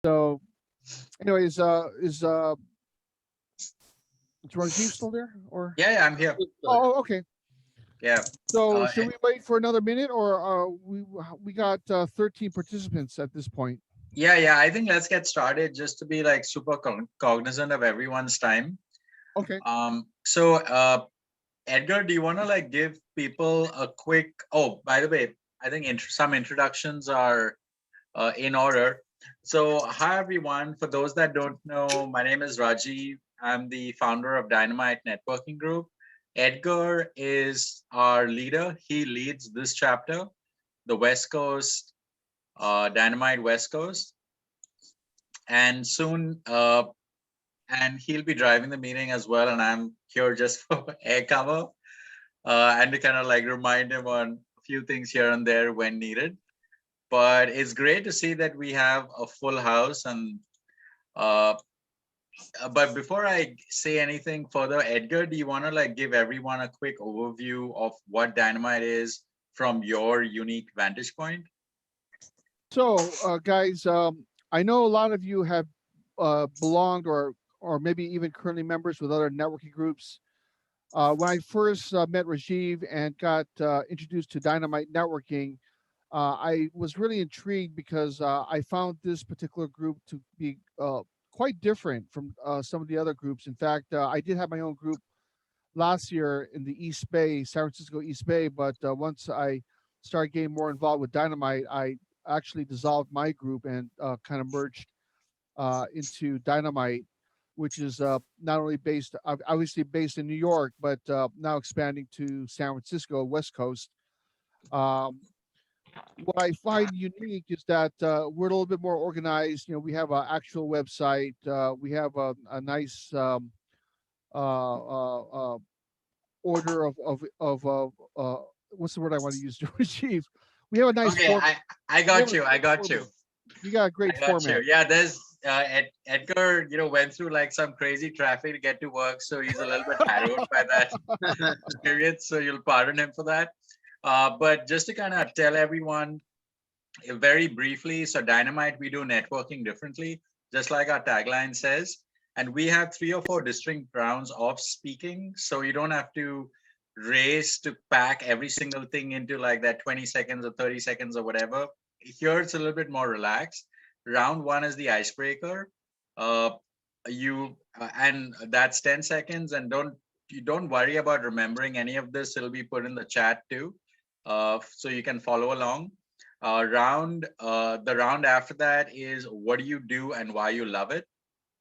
So, anyways, is Rajiv still there? Or Yeah, I'm here. okay. Yeah. So, Uh, should we wait for another minute, or we got 13 participants at this point? yeah. I think let's get started just to be like super cognizant of everyone's time. Okay. So Edgar, do you want to like give people a quick? Oh, by the way, I think some introductions are in order. So, hi everyone. For those that don't know, my name is Rajiv. I'm the founder of Dynamite Networking Group. Edgar is our leader. He leads this chapter, the West Coast, Dynamite West Coast, and soon, and he'll be driving the meeting as well. And I'm here just for air cover and to kind of like remind him on a few things here and there when needed. But it's great to see that we have a full house and uh, but before I say anything further, Edgar, do you want to like give everyone a quick overview of what Dynamite is from your unique vantage point? So, guys, I know a lot of you have belonged or maybe even currently members with other networking groups. When I first met Rajiv and got introduced to Dynamite Networking, I was really intrigued because I found this particular group to be quite different from some of the other groups. In fact, I did have my own group last year in the East Bay, San Francisco East Bay, but once I started getting more involved with Dynamite, I actually dissolved my group and kind of merged into Dynamite, which is not only based, obviously based in New York, but now expanding to San Francisco, West Coast. Um, what I find unique is that we're a little bit more organized. You know, we have an actual website. We have a nice uh, uh, uh, order of what's the word I want to use to achieve. We have a nice Okay, form. I We have got a you. I great got you. format. We got a great I got you. format. Yeah, there's Edgar, went through like some crazy traffic to get to work, so he's a little bit harrowed by that experience. So you'll pardon him for that. But just to kind of tell everyone very briefly, so Dynamite, we do networking differently, just like our tagline says. And we have 3 or 4 distinct rounds of speaking. So you don't have to race to pack every single thing into like that 20 seconds or 30 seconds or whatever. Here it's a little bit more relaxed. Round one is the icebreaker. Uh, and that's 10 seconds. And you don't worry about remembering any of this. It'll be put in the chat too, so you can follow along. The round after that is what do you do and why you love it.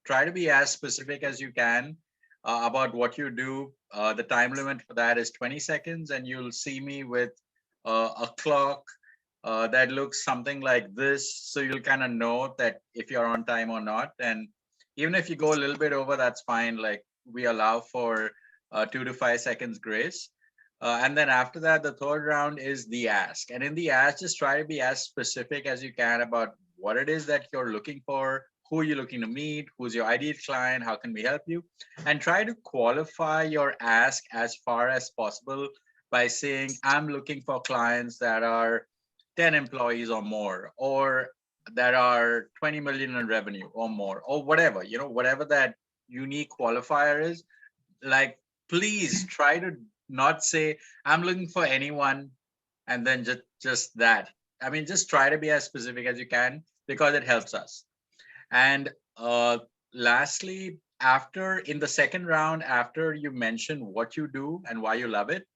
Try to be as specific as you can about what you do. The time limit for that is 20 seconds, and you'll see me with a clock that looks something like this. So you'll kind of know that if you're on time or not. And even if you go a little bit over, that's fine. Like we allow for 2 to 5 seconds grace. And then after that, the third round is the ask. And in the ask, just try to be as specific as you can about what it is that you're looking for, who you're looking to meet, who's your ideal client, how can we help you, and try to qualify your ask as far as possible by saying, I'm looking for clients that are 10 employees or more, or that are 20 million in revenue or more, or whatever, whatever that unique qualifier is. Like, please try to not say, I'm looking for anyone, and then just that. I mean, just try to be as specific as you can because it helps us. And lastly, after in the second round, after you mention what you do and why you love it,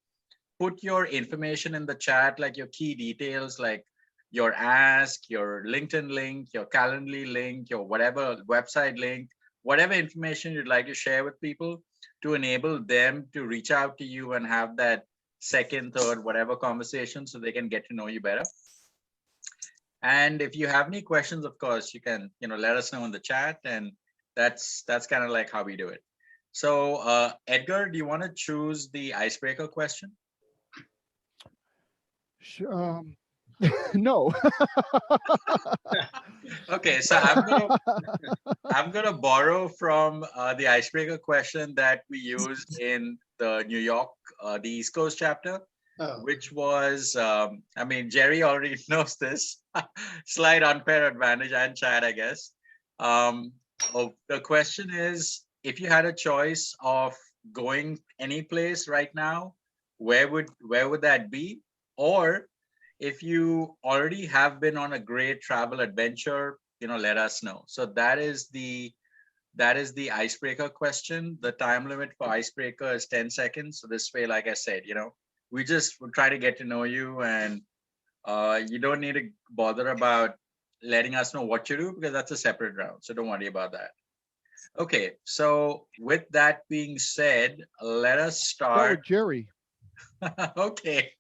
put your information in the chat, like your key details, like your ask, your LinkedIn link, your Calendly link, your whatever website link, whatever information you'd like to share with people to enable them to reach out to you and have that second, third, whatever conversation so they can get to know you better. And if you have any questions, of course, you can, let us know in the chat, and that's kind of like how we do it. So, Edgar, do you want to choose the icebreaker question? Um, no. Okay, so I'm gonna borrow from the icebreaker question that we used in the New York, the East Coast chapter, which was, I mean, Jerry already knows this, slight unfair advantage, and Chad, I guess. Um, the question is, if you had a choice of going any place right now, where would that be? Or if you already have been on a great travel adventure, let us know. So that is the icebreaker question. The time limit for icebreaker is 10 seconds. So this way, like I said, we just will try to get to know you, and you don't need to bother about letting us know what you do, because that's a separate round. So don't worry about that. Okay. So with that being said, let us Start with start. Jerry. Okay.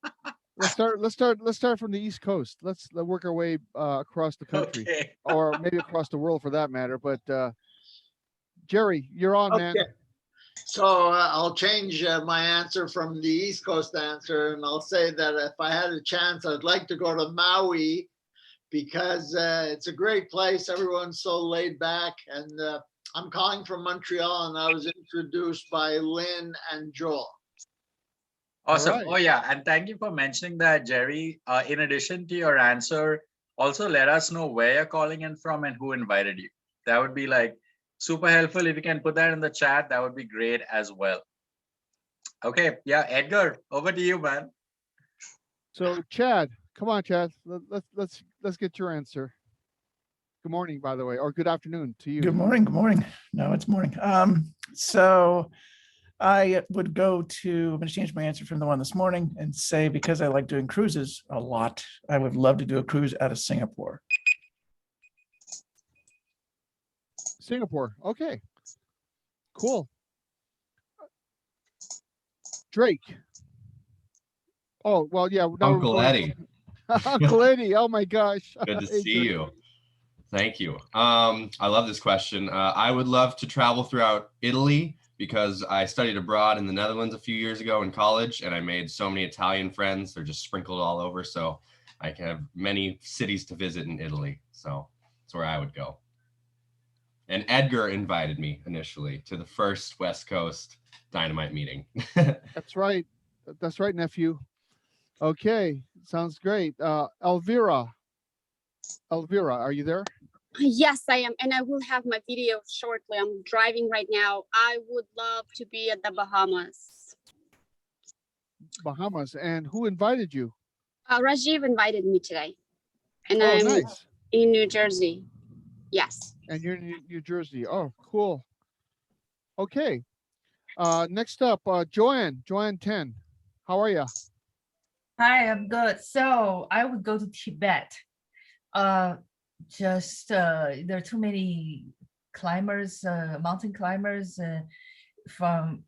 Let's start from the East Coast. Let's work our way across the country, Okay. or maybe across the world for that matter. But Jerry, you're on, man. Okay. So I'll change my answer from the East Coast answer, and I'll say that if I had a chance, I'd like to go to Maui because it's a great place. Everyone's so laid back, and I'm calling from Montreal, and I was introduced by Lynn and Joel. Awesome. right. Oh, yeah. And thank you for mentioning that, Jerry. In addition to your answer, also let us know where you're calling in from and who invited you. That would be like super helpful. If you can put that in the chat, that would be great as well. Okay. Yeah. Edgar, over to you, man. So Chad, come on, Chad. Let's get your answer. Good morning, by the way, or good afternoon to you. Good morning. Good morning. No, it's morning. So I would go to, I'm going to change my answer from the one this morning and say, because I like doing cruises a lot, I would love to do a cruise out of Singapore. Singapore. Okay. Cool. Drake. Oh, well, yeah. Now Uncle Eddie. Uncle Eddie. Oh my gosh. Good to Hey, see Drake. you. Thank you. I love this question. I would love to travel throughout Italy because I studied abroad in the Netherlands a few years ago in college, and I made so many Italian friends. They're just sprinkled all over. So I can have many cities to visit in Italy. So that's where I would go. And Edgar invited me initially to the first West Coast Dynamite meeting. That's right. That's right, nephew. Okay. Sounds great. Elvira. Elvira, are you there? Yes, I am. And I will have my video shortly. I'm driving right now. I would love to be at the Bahamas. Bahamas. And who invited you? Rajiv invited me today. And Oh, I'm nice. in New Jersey. Yes. And you're in New Jersey. Oh, cool. Okay. Next up, Joanne 10. How are you? Hi, I'm good. So I would go to Tibet. There are too many climbers, mountain climbers from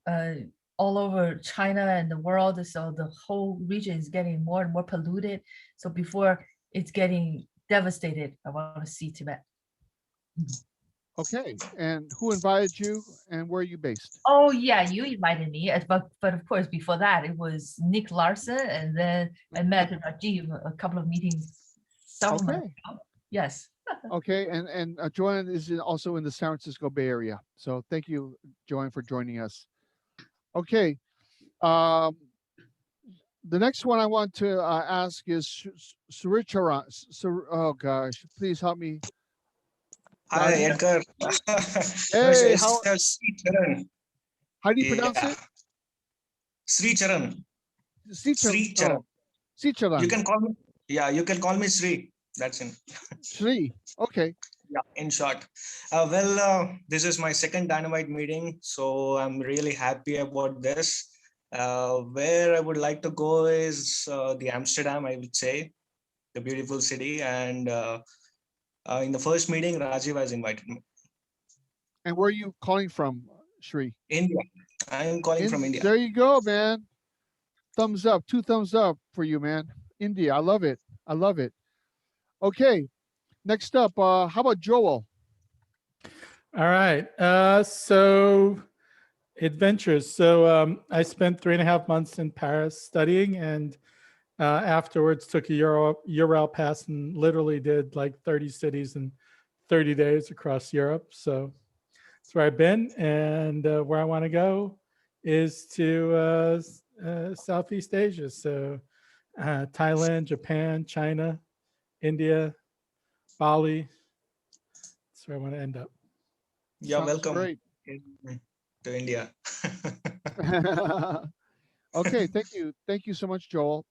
all over China and the world. So the whole region is getting more and more polluted. So before it's getting devastated, I want to see Tibet. Okay. And who invited you and where are you based? Oh yeah, you invited me, but of course before that it was Nick Larson, and then I met Rajiv a couple of meetings. Several months ago. Yes. Okay. And Joanne is also in the San Francisco Bay Area. So thank you, Joanne, for joining us. Okay. The next one I want to ask is Suricharan. Oh gosh, please help me. Hi, Edgar. Hey, It's Sri Charan. How do you pronounce it? Sri Charan. Sri Sri Charan. Charan. You can call me. Yeah, you can call me Sri. That's in. Sri. Okay. Yeah, in short. This is my second Dynamite meeting, so I'm really happy about this. Where I would like to go is the Amsterdam, I would say, the beautiful city. And in the first meeting, Rajiv has invited me. And where are you calling from, Sri? India. I am calling from India. There you go, man. Thumbs up, 2 thumbs up for you, man. India, I love it. I love it. Okay, next up, how about Joel? All right, so adventures. So I spent 3.5 months in Paris studying, and afterwards took a Euro pass and literally did like 30 cities in 30 days across Europe. So that's where I've been, and where I want to go is to Southeast Asia. So Thailand, Japan, China, India, Bali. That's where I want to end up. Yeah, Sounds welcome great. to India. Okay, thank you so much, Joel.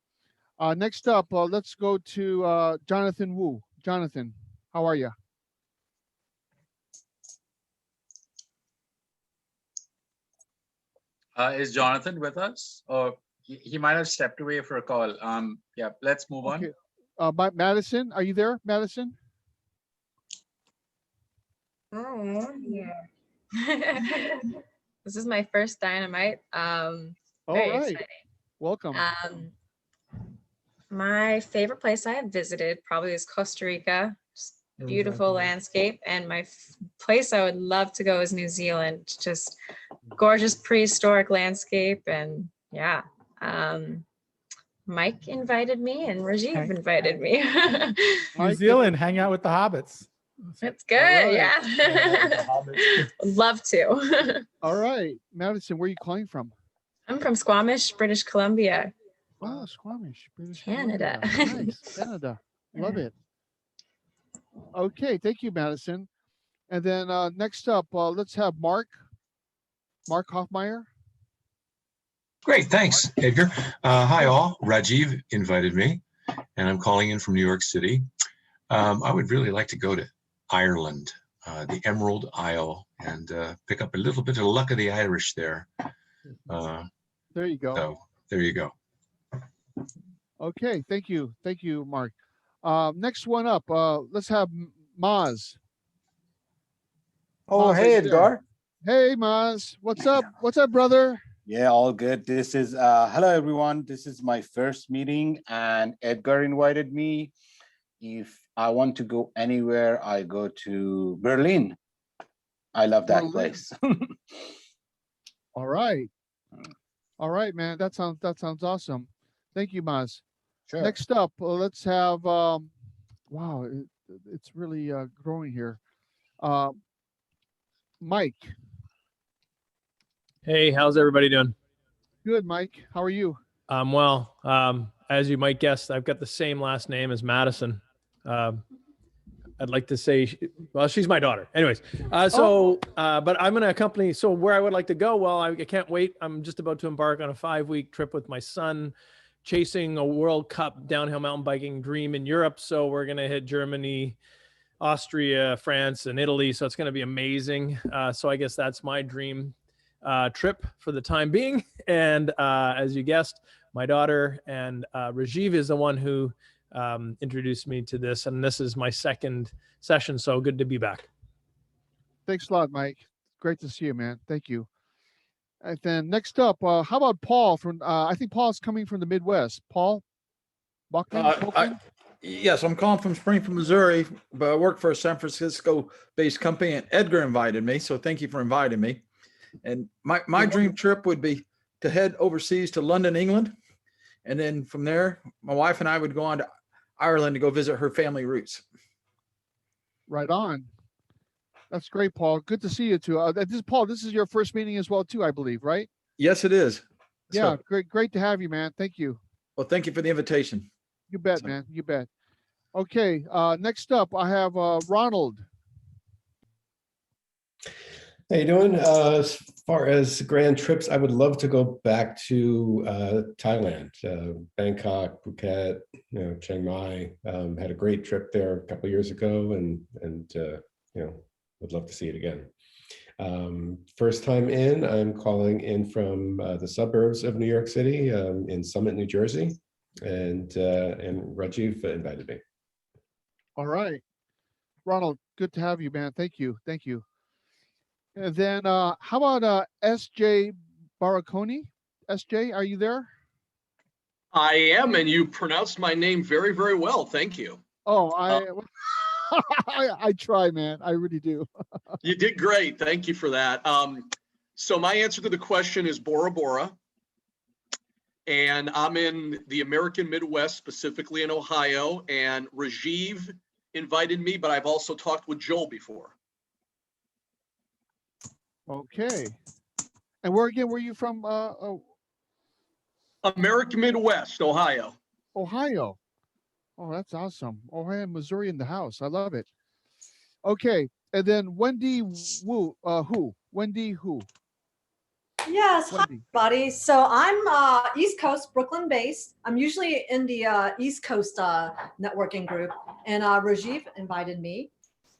Next up, let's go to Jonathan Wu. Jonathan, how are you? Is Jonathan with us? Or he might have stepped away for a call. Yeah, let's move on. Okay. Madison, are you there, Madison? Oh, yeah. This is my first Dynamite. All Very right. exciting. Welcome. My favorite place I have visited probably is Costa Rica. Just beautiful landscape. And my place I would love to go is New Zealand. Just gorgeous prehistoric landscape. And yeah, Mike invited me and Rajiv invited me. New Mike, Zealand, hang out with the hobbits. It's good. right. Yeah. Love to. All right. Madison, where are you calling from? I'm from Squamish, British Columbia. Oh, Squamish, British Canada. Columbia. Nice. Canada. Love it. Okay. Thank you, Madison. And then next up, let's have Mark Hoffmeyer. Great, thanks, Edgar. Hi all, Rajiv invited me, and I'm calling in from New York City. I would really like to go to Ireland, the Emerald Isle, and pick up a little bit of luck of the Irish there. There you go. So there you go. Okay, thank you, Mark. Next one up, let's have Maz. Oh, Maz, are hey, you there? Edgar. Hey, Maz. What's up? What's up, brother? Yeah, all good. This is, hello, everyone. This is my first meeting, and Edgar invited me. If I want to go anywhere, I go to Berlin. I love that Berlin. place. All right. All right, man. That sounds awesome. Thank you, Maz. Sure. Next up, let's have wow, it's really growing here. Mike. Hey, how's everybody doing? Good, Mike. How are you? Well, as you might guess, I've got the same last name as Madison. I'd like to say, well, she's my daughter. Anyways, but I'm going to accompany. So where I would like to go, well, I can't wait. I'm just about to embark on a 5-week trip with my son, chasing a World Cup downhill mountain biking dream in Europe. So we're going to hit Germany, Austria, France, and Italy. So it's going to be amazing. So I guess that's my dream trip for the time being. And as you guessed, my daughter and Rajiv is the one who introduced me to this, and this is my second session, so good to be back. Thanks a lot, Mike. Great to see you, man. Thank you. And then next up, how about Paul from? I think Paul's coming from the Midwest. Paul Buckman. Yes, I'm calling from Springfield, Missouri, but I work for a San Francisco-based company, and Edgar invited me, so thank you for inviting me. And my dream trip would be to head overseas to London, England, and then from there, my wife and I would go on to Ireland to go visit her family roots. Right on. That's great, Paul. Good to see you too. Paul, this is your first meeting as well too, I believe, right? Yes, it is. Yeah, So, great to have you, man. Thank you. well, thank you for the invitation. You bet, man. You bet. Okay, next up, I have Ronald. How you doing? As far as grand trips, I would love to go back to Thailand, Bangkok, Phuket, Chiang Mai. Had a great trip there a couple of years ago, and would love to see it again. First time in, I'm calling in from the suburbs of New York City, in Summit, New Jersey, and Rajiv invited me. All right, Ronald. Good to have you, man. Thank you. Thank you. And then how about SJ Baraconi? SJ, are you there? I am, and you pronounced my name very, very well. Thank you. Oh, I try, man. I really do. You did great. Thank you for that. So my answer to the question is Bora Bora. And I'm in the American Midwest, specifically in Ohio. And Rajiv invited me, but I've also talked with Joel before. Okay. And where again were you from? American Midwest, Ohio. Ohio. Oh, that's awesome. Ohio and Missouri in the house. I love it. Okay. And then Wendy Wu, who? Wendy who? Yes, hi, Wendy. buddy. So I'm East Coast, Brooklyn based. I'm usually in the East Coast networking group, and Rajiv invited me.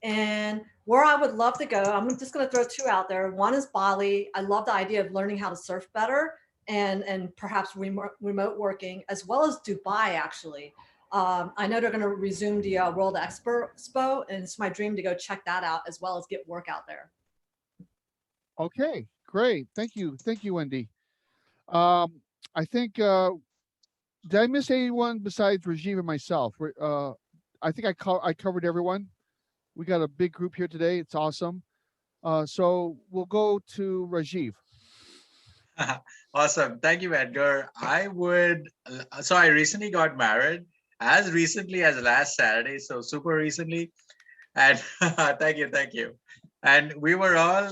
And where I would love to go, I'm just going to throw two out there. One is Bali. I love the idea of learning how to surf better and perhaps remote working, as well as Dubai, actually. I know they're going to resume the World Expo, and it's my dream to go check that out as well as get work out there. Okay, great. Thank you, Wendy. I think did I miss anyone besides Rajiv and myself? I think I covered everyone. We got a big group here today. It's awesome. So we'll go to Rajiv. Awesome. Thank you, Edgar. So I recently got married as recently as last Saturday. So super recently. And thank you. And we were all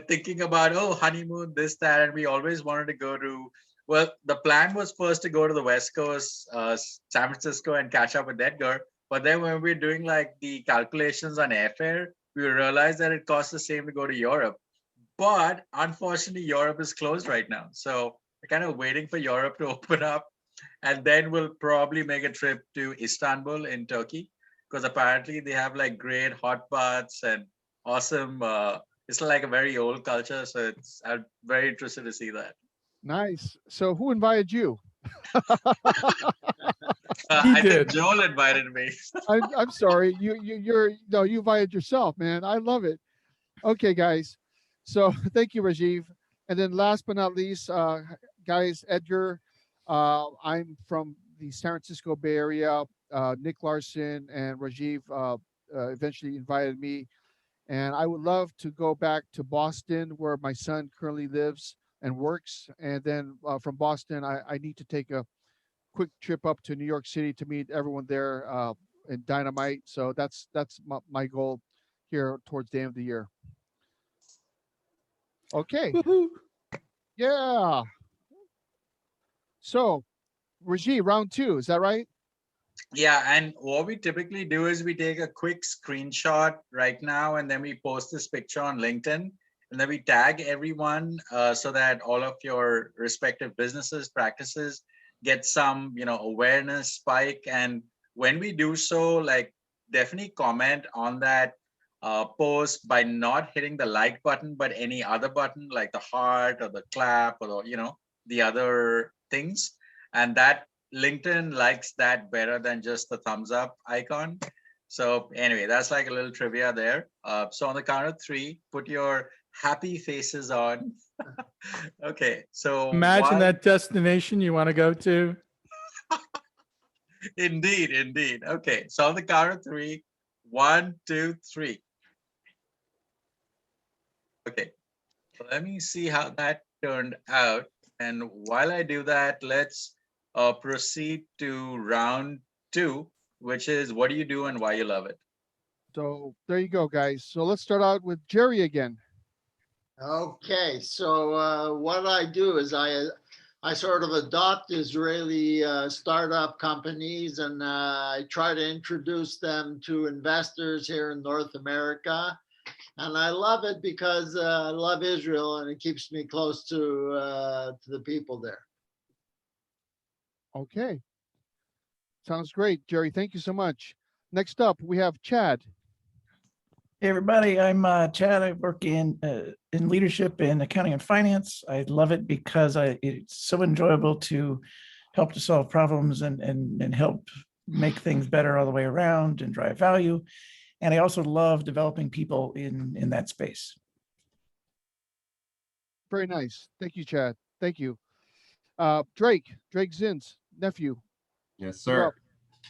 thinking about, oh, honeymoon, this, that. And we always wanted to go to, well, the plan was first to go to the West Coast, San Francisco, and catch up with Edgar. But then when we were doing like the calculations on airfare, we realized that it costs the same to go to Europe. But unfortunately, Europe is closed right now. So we're kind of waiting for Europe to open up. And then we'll probably make a trip to Istanbul in Turkey, because apparently they have like great hot baths and awesome. It's like a very old culture. So I'm very interested to see that. Nice. So who invited you? I think Joel invited me. I'm sorry. You invited yourself, man. I love it. Okay, guys. So thank you, Rajiv. And then last but not least, guys, Edgar. I'm from the San Francisco Bay Area. Nick Larson and Rajiv eventually invited me, and I would love to go back to Boston, where my son currently lives and works. And then from Boston, I need to take a quick trip up to New York City to meet everyone there in Dynamite. So that's my goal here towards the end of the year. Okay. Yeah. So, Rajiv, round 2, is that right? Yeah, and what we typically do is we take a quick screenshot right now, and then we post this picture on LinkedIn, and then we tag everyone so that all of your respective businesses, practices get some, awareness spike. And when we do so, like, definitely comment on that post by not hitting the like button, but any other button like the heart or the clap or the other things. And that LinkedIn likes that better than just the thumbs up icon. So anyway, that's like a little trivia there. So on the count of 3, put your happy faces on. Okay, so imagine that destination you want to go to. Indeed. Okay, so on the count of 3, 1, 2, 3. Okay, so let me see how that turned out. And while I do that, let's proceed to round 2, which is what do you do and why you love it. So there you go, guys. So let's start out with Jerry again. Okay, so what I do is I sort of adopt Israeli startup companies, and I try to introduce them to investors here in North America. And I love it because I love Israel, and it keeps me close to the people there. Okay. Sounds great, Jerry. Thank you so much. Next up, we have Chad. Hey everybody, I'm Chad. I work in leadership in accounting and finance. I love it because it's so enjoyable to help to solve problems and help make things better all the way around and drive value. And I also love developing people in that space. Very nice. Thank you, Chad. Thank you. Drake Zins, nephew. Yes, sir.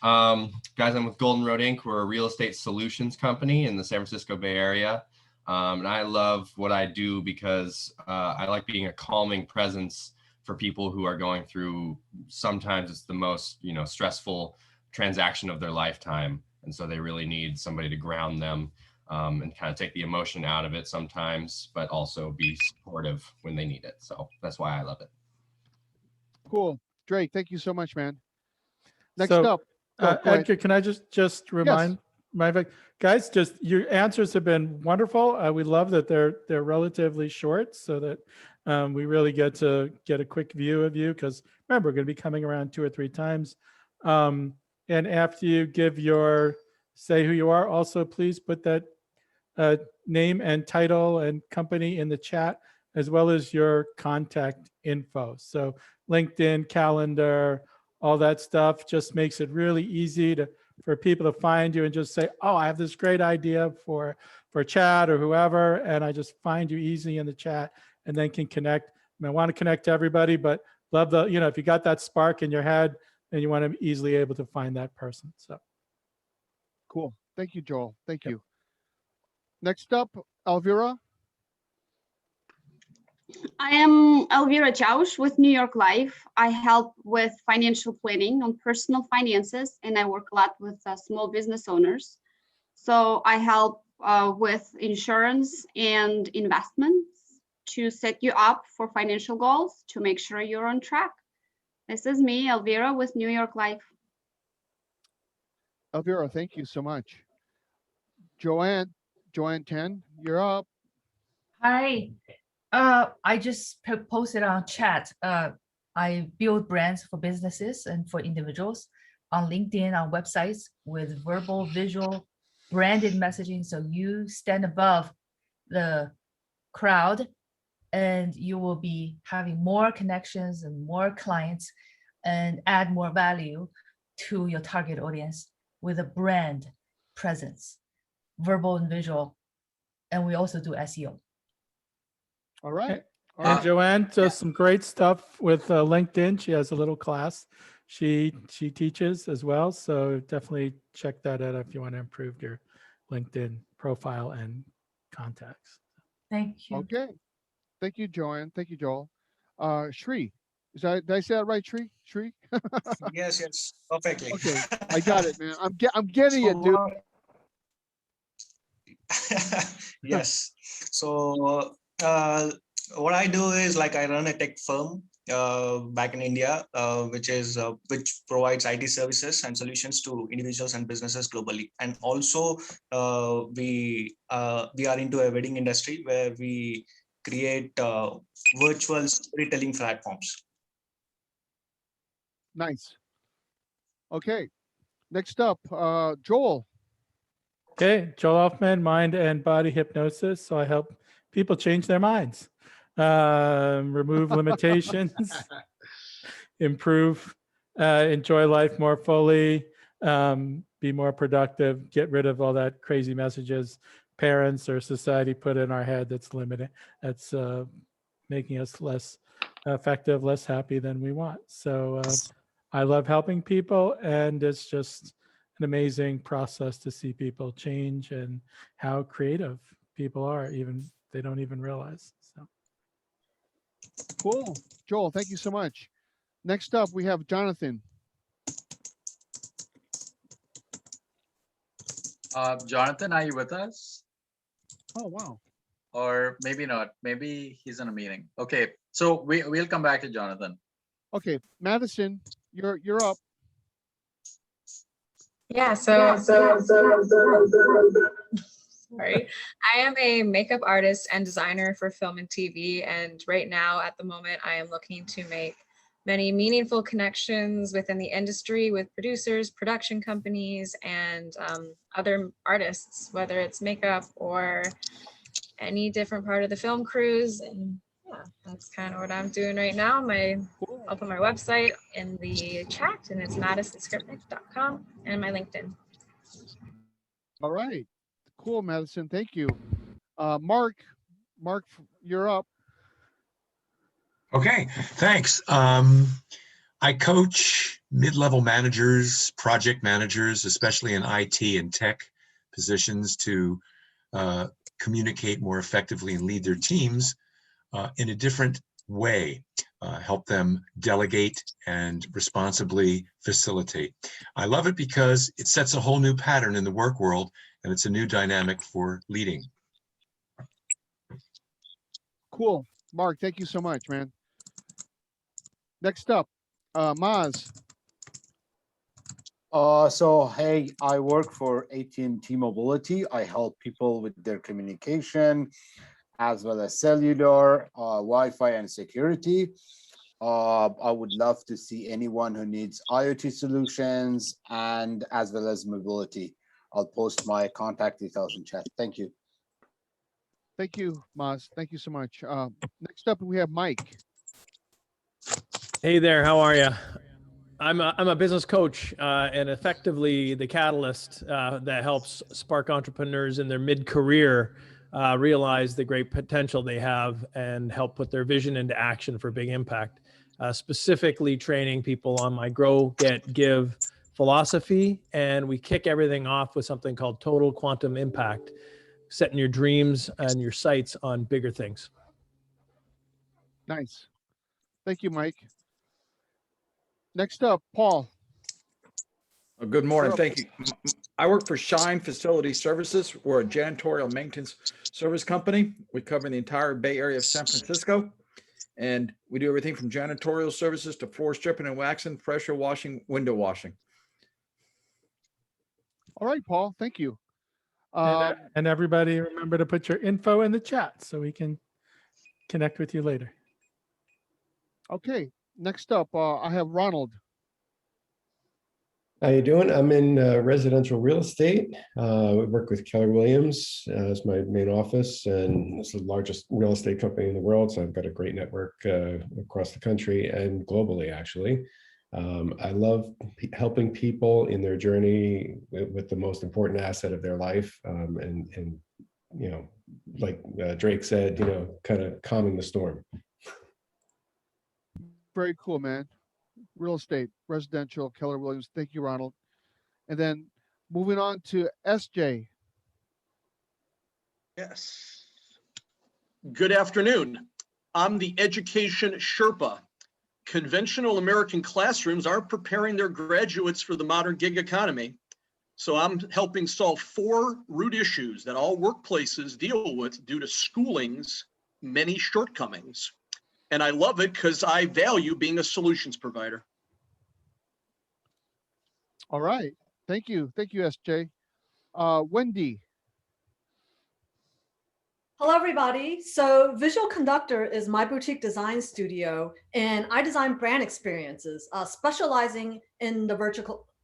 Guys, I'm with Golden Road Inc. We're a real estate solutions company in the San Francisco Bay Area. And I love what I do because I like being a calming presence for people who are going through, sometimes it's the most, stressful transaction of their lifetime. And so they really need somebody to ground them and kind of take the emotion out of it sometimes, but also be supportive when they need it. So that's why I love it. Cool. Drake, thank you so much, man. Next up. Edgar, can I just remind Guys, just your answers have been wonderful. We love that they're relatively short, so that we really get to get a quick view of you. Because remember, we're going to be coming around 2 or 3 times. And after you give say who you are, also please put that name and title and company in the chat, as well as your contact info. So LinkedIn, calendar, all that stuff just makes it really easy for people to find you and just say, oh, I have this great idea for Chad or whoever, and I just find you easy in the chat and then can connect. I want to connect to everybody, but love if you got that spark in your head, then you want to be easily able to find that person. So cool. Thank you, Joel. Thank you. Next up, Elvira. I am Elvira Chaush with New York Life. I help with financial planning on personal finances, and I work a lot with small business owners. So I help with insurance and investments to set you up for financial goals to make sure you're on track. This is me, Elvira, with New York Life. Elvira, thank you so much. Joanne 10, you're up. Hi. I just posted on chat. I build brands for businesses and for individuals on LinkedIn, on websites with verbal, visual, branded messaging. So you stand above the crowd and you will be having more connections and more clients and add more value to your target audience with a brand presence, verbal and visual. And we also do SEO. All right. And Joanne does some great stuff with LinkedIn. She has a little class she teaches as well. So definitely check that out if you want to improve your LinkedIn profile and contacts. Thank you. Okay. Thank you, Joanne. Thank you, Joel. Shri, did I say that right, Shri? Shri? Yes, perfectly. Okay, I got it, man. I'm getting it, dude. Yes. So what I do is I run a tech firm back in India, which provides IT services and solutions to individuals and businesses globally. And also we are into a wedding industry where we create virtual storytelling platforms. Nice. Okay. Next up, Joel. Okay, Joel Hoffman, mind and body hypnosis. So I help people change their minds, remove limitations, improve, enjoy life more fully, be more productive, get rid of all that crazy messages parents or society put in our head that's limiting, that's making us less effective, less happy than we want. So I love helping people, and it's just an amazing process to see people change and how creative people are, even they don't even realize. So cool. Joel, thank you so much. Next up, we have Jonathan. Jonathan, are you with us? Oh, wow. Or maybe not. Maybe he's in a meeting. Okay, so we'll come back to Jonathan. Okay, Madison, you're up. Yeah, sorry. I am a makeup artist and designer for film and TV. And right now, at the moment, I am looking to make many meaningful connections within the industry with producers, production companies, and other artists, whether it's makeup or any different part of the film crews. And yeah, that's kind of what I'm doing right now. I'll put my website in the chat, and it's madisonscriptnick.com, and my LinkedIn. All right. Cool, Madison. Thank you. Mark, you're up. Okay, thanks. I coach mid-level managers, project managers, especially in IT and tech positions, to communicate more effectively and lead their teams in a different way, help them delegate and responsibly facilitate. I love it because it sets a whole new pattern in the work world, and it's a new dynamic for leading. Cool. Mark, thank you so much, man. Next up, Maz. Hey, I work for AT&T Mobility. I help people with their communication as well as cellular, Wi-Fi and security. I would love to see anyone who needs IoT solutions and as well as mobility. I'll post my contact details in chat. Thank you. Thank you, Maz. Thank you so much. Next up, we have Mike. Hey there, how are you? I'm a business coach and effectively the catalyst that helps spark entrepreneurs in their mid-career realize the great potential they have and help put their vision into action for big impact. Specifically training people on my Grow, Get, Give philosophy. And we kick everything off with something called Total Quantum Impact, setting your dreams and your sights on bigger things. Nice. Thank you, Mike. Next up, Paul. Good morning. Sure. Thank you. I work for Shine Facility Services. We're a janitorial maintenance service company. We cover the entire Bay Area of San Francisco. And we do everything from janitorial services to floor stripping and waxing, pressure washing, window washing. All right, Paul. Thank you. And everybody remember to put your info in the chat so we can connect with you later. Okay. Next up, I have Ronald. How you doing? I'm in residential real estate. We work with Keller Williams as my main office, and it's the largest real estate company in the world. So I've got a great network across the country and globally, actually. I love helping people in their journey with the most important asset of their life, and you know, like Drake said, you know, kind of calming the storm. Very cool, man. Real estate, residential, Keller Williams. Thank you, Ronald. And then moving on to SJ. Yes. Good afternoon. I'm the Education Sherpa. Conventional American classrooms aren't preparing their graduates for the modern gig economy. So I'm helping solve 4 root issues that all workplaces deal with due to schooling's many shortcomings. And I love it because I value being a solutions provider. All right. Thank you. Thank you, SJ. Wendy. Hello, everybody. So Visual Conductor is my boutique design studio, and I design brand experiences, specializing in the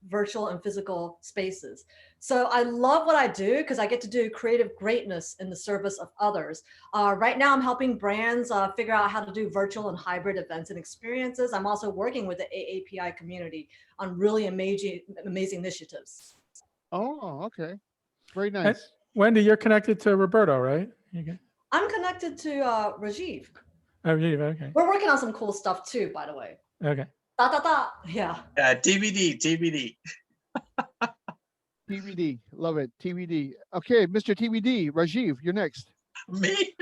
virtual and physical spaces. So I love what I do because I get to do creative greatness in the service of others. Right now, I'm helping brands figure out how to do virtual and hybrid events and experiences. I'm also working with the AAPI community on really amazing initiatives. Oh, okay. Very And nice. Wendy, you're connected to Roberto, right? Okay. I'm connected to Rajiv. Oh, yeah, okay. We're working on some cool stuff too, by the way. Okay. Yeah. TBD. TBD. Love it. TBD. Okay, Mr. TBD. Rajiv, you're next. Me?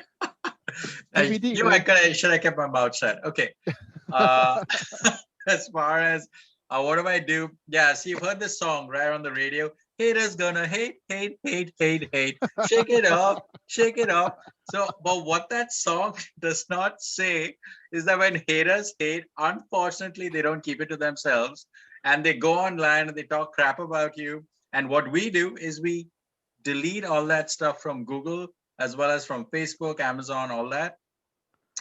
TBD, I should have kept my mouth shut. Okay. As far as what do I do? Yeah, so you've heard this song right on the radio. Haters gonna hate. Shake it off, shake it off. So, but what that song does not say is that when haters hate, unfortunately, they don't keep it to themselves and they go online and they talk crap about you. And what we do is we delete all that stuff from Google as well as from Facebook, Amazon, all that.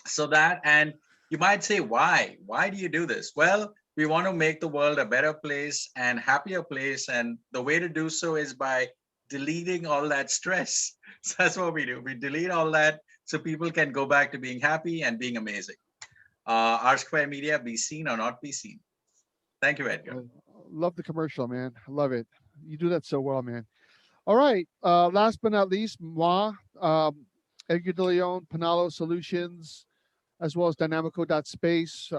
So that, and you might say, why? Why do you do this? Well, we want to make the world a better place and happier place. And the way to do so is by deleting all that stress. So that's what we do. We delete all that so people can go back to being happy and being amazing. R Square Media, be seen or not be seen. Thank you, Edgar. Love the commercial, man. I love it. You do that so well, man. All right. Last but not least, moi, Edgar De Leon, Panalo Solutions, as well as Dynamico.space.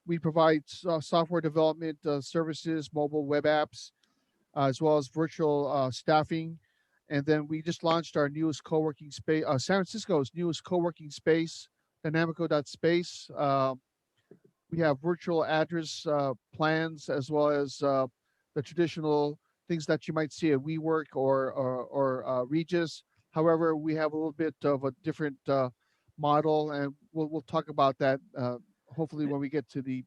We provide software development services, mobile web apps, as well as virtual staffing. And then we just launched our newest co-working space, San Francisco's newest co-working space, Dynamico.space. We have virtual address plans as well as the traditional things that you might see at WeWork or Regis. However, we have a little bit of a different model, and we'll talk about that hopefully when we get to the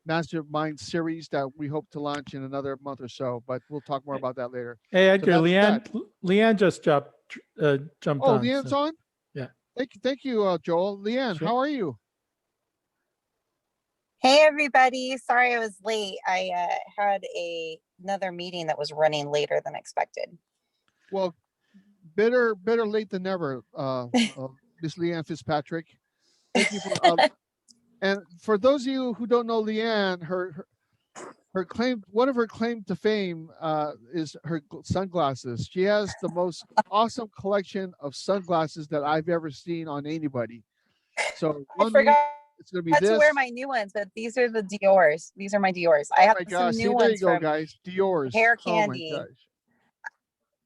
mastermind series that we hope to launch in another month or so. But we'll talk more about that later. Hey, So Edgar, that's that. Leanne just jumped Oh, on. Leanne's so, on. yeah. Thank you, Joel. Leanne, Sure. how are you? Hey everybody, sorry I was late. I had another meeting that was running later than expected. Well, better late than never, Miss Leanne Fitzpatrick. Thank you for and for those of you who don't know Leanne, her claim, one of her claim to fame is her sunglasses. She has the most awesome collection of sunglasses that I've ever seen on anybody. So I one week forgot it's gonna be to wear this. my new ones, but these are the Dior's. These are my Dior's. I Oh have my some gosh! new See, there you ones go, from guys. Dior's. Hair Oh my Candy. gosh.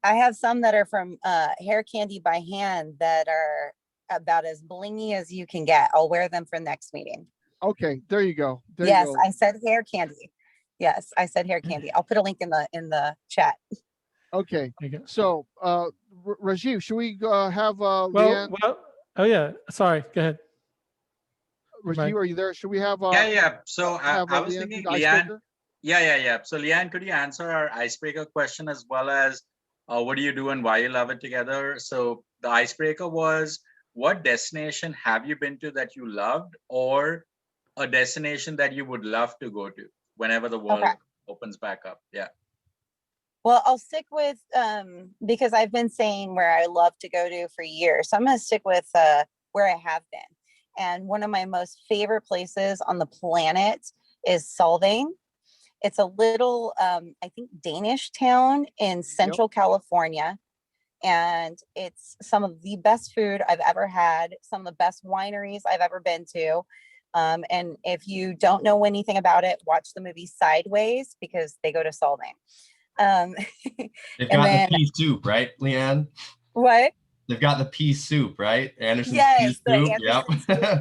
I have some that are from Hair Candy by Hand that are about as blingy as you can get. I'll wear them for next meeting. Okay, there you go. There Yes, you go. I said Hair Candy. Yes, I said Hair Candy. I'll put a link in the chat. Okay. So, Rajiv, should we have Well, Leanne? oh yeah. Sorry. Go ahead. Rajiv, are you there? Should we have? Yeah. So have I was Leanne do thinking, the Leanne. icebreaker? Yeah. So Leanne, could you answer our icebreaker question as well as what do you do and why you love it together? So the icebreaker was, what destination have you been to that you loved, or a destination that you would love to go to whenever the world opens back up? Yeah. Well, I'll stick with because I've been saying where I love to go to for years. So I'm going to stick with where I have been. And one of my most favorite places on the planet is Solvang. It's a little, I think, Danish town in Central California. And it's some of the best food I've ever had, some of the best wineries I've ever been to. And if you don't know anything about it, watch the movie Sideways because they go to Solvang. They've got the pea soup, right, Leanne? What? They've got the pea soup, right? Anderson's Yes, pea soup. Yep.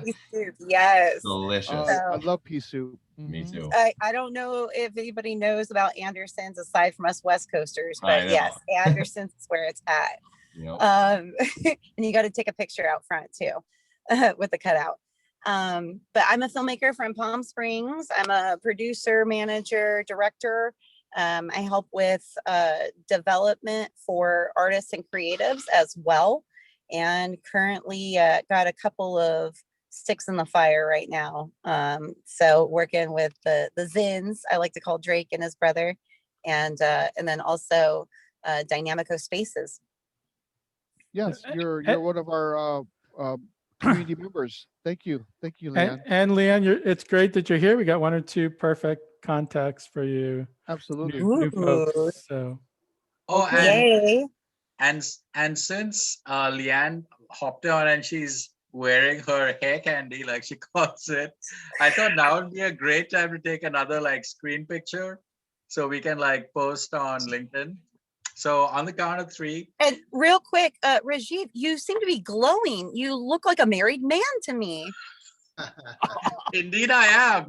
pea soup. Yes. Delicious. I love pea soup. Me too. I don't know if anybody knows about Anderson's aside from us West Coasters, I but know. yes, Anderson's is where it's at. Yep. And you got to take a picture out front too with the cutout. But I'm a filmmaker from Palm Springs. I'm a producer, manager, director. I help with development for artists and creatives as well. And currently got a couple of sticks in the fire right now. So working with the Zins, I like to call Drake and his brother, and then also Dynamico Spaces. Yes, you're one of our community members. Thank you, Leanne. And Leanne, it's great that you're here. We got one or two perfect contacts for you. Absolutely. New folks. So. Oh, Yay. and since Leanne hopped on and she's wearing her hair candy, like she calls it, I thought now would be a great time to take another like screen picture so we can like post on LinkedIn. So on the count of 3. And real quick, Rajiv, you seem to be glowing. You look like a married man to me. Indeed I am.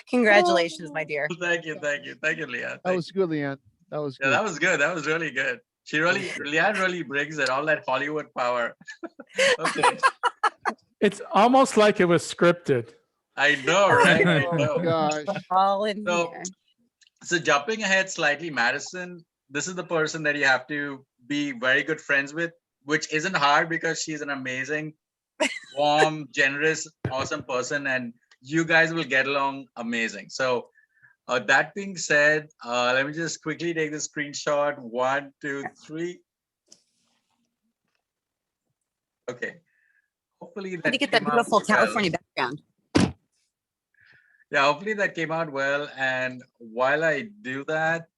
Congratulations, my dear. Thank you, Leanne. That was good, Leanne. That was good. Yeah, that was good. That was really good. Leanne really brings it, all that Hollywood power. Okay. It's almost like it was scripted. I know, right? I Oh know. gosh. All in So, here. so jumping ahead slightly, Madison, this is the person that you have to be very good friends with, which isn't hard because she's an amazing, warm, generous, awesome person, and you guys will get along amazing. So that being said, let me just quickly take the screenshot. 1, 2, 3. Okay. Hopefully that To get that came out beautiful well. California background. Yeah, hopefully that came out well. And while I do that,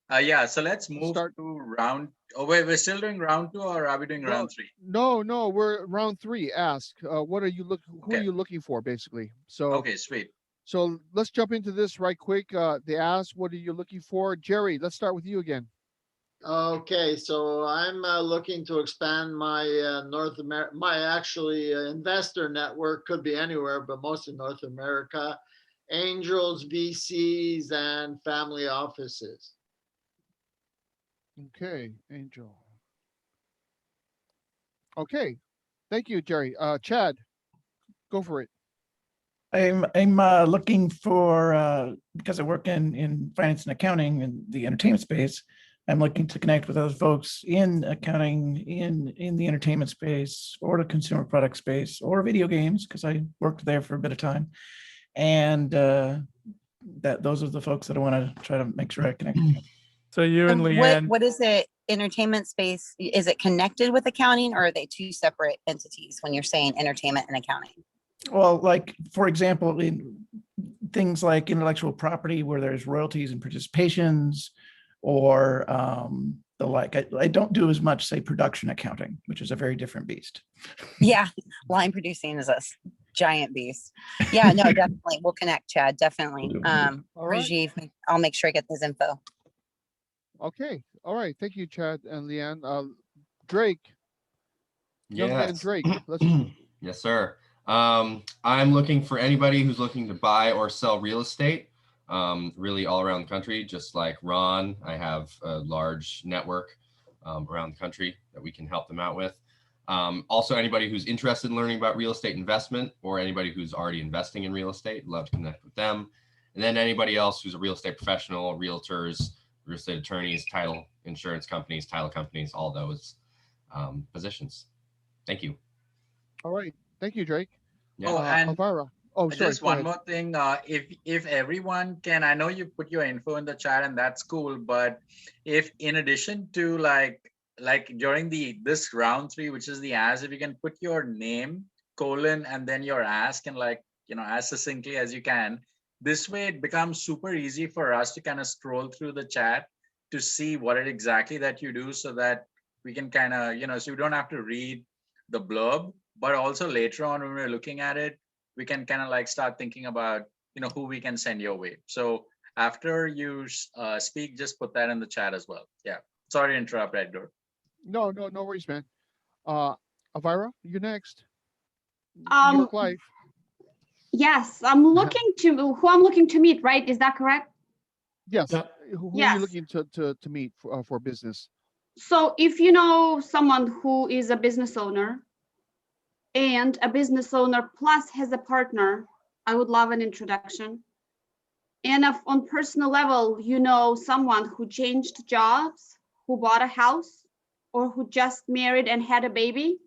yeah, so let's move to round. Oh, wait, we're still doing round 2, or are we doing round 3? No, we're round 3. Ask. What are you Who are you looking for, basically? So. Okay, sweet. So let's jump into this right quick. They ask, what are you looking for? Jerry, let's start with you again. Okay, so I'm looking to expand my North America, investor network, could be anywhere, but mostly North America, angels, VCs, and family offices. Okay, Angel. Okay, thank you, Jerry. Chad, go for it. I'm looking for because I work in finance and accounting in the entertainment space. I'm looking to connect with other folks in accounting, in the entertainment space, or the consumer product space, or video games, because I worked there for a bit of time. And those are the folks that I want to try to make sure I connect with. So you and Leanne. What is it? Entertainment space? Is it connected with accounting, or are they two separate entities when you're saying entertainment and accounting? Well, like, for example, in things like intellectual property where there's royalties and participations, or the like. I don't do as much, say, production accounting, which is a very different beast. Yeah, line producing is a giant beast. Yeah, no, definitely. We'll connect, Chad. Definitely. All right. Rajiv, I'll make sure I get this info. Okay. All right. Thank you, Chad and Leanne. Drake. Young man Yes. Drake. Let's Yes, sir. I'm looking for anybody who's looking to buy or sell real estate, really all around the country. Just like Ron, I have a large network around the country that we can help them out with. Also, anybody who's interested in learning about real estate investment, or anybody who's already investing in real estate, love to connect with them. And then anybody else who's a real estate professional, realtors, real estate attorneys, title insurance companies, title companies, all those positions. Thank you. All right. Thank you, Drake. Yeah. Oh, and Elvira. Oh, sorry. just go one ahead. more thing. If everyone can, I know you put your info in the chat, and that's cool. But if in addition to like during this round 3, which is the ask, if you can put your name, colon, and then your ask, and as succinctly as you can. This way, it becomes super easy for us to kind of scroll through the chat to see what it exactly that you do, so that we can kind of so you don't have to read the blurb, but also later on when we're looking at it, we can kind of like start thinking about who we can send your way. So after you speak, just put that in the chat as well. Yeah, sorry to interrupt, Edgar. No worries, man. Elvira, you next. New York Life. Yes, I'm looking to who I'm looking to meet, right? Is that correct? Yes. Yeah. Who are Yes. you looking to meet for business? So if you know someone who is a business owner and a business owner plus has a partner, I would love an introduction. And if on personal level, you know someone who changed jobs, who bought a house, or who just married and had a baby,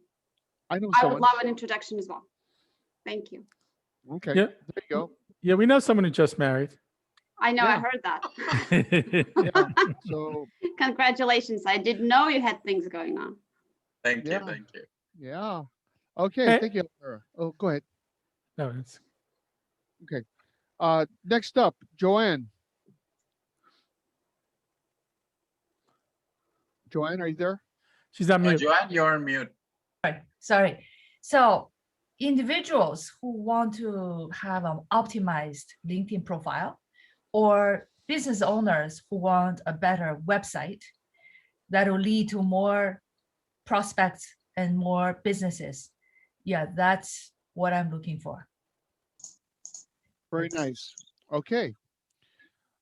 I know I someone. would love an introduction as well. Thank you. Okay. Yeah. There you go. Yeah, we know someone who just married. I know, I Yeah. heard that. Yeah. So Congratulations. I didn't know you had things going on. Thank Yeah. you. Thank you. yeah. Okay. Hey. Thank you, Elvira. Oh, go ahead. No, it's Okay. Next up, Joanne. Joanne, are you there? she's on mute. Joanne, you're on mute. Sorry. So individuals who want to have an optimized LinkedIn profile, or business owners who want a better website that will lead to more prospects and more businesses. Yeah, that's what I'm looking for. Very nice. Okay.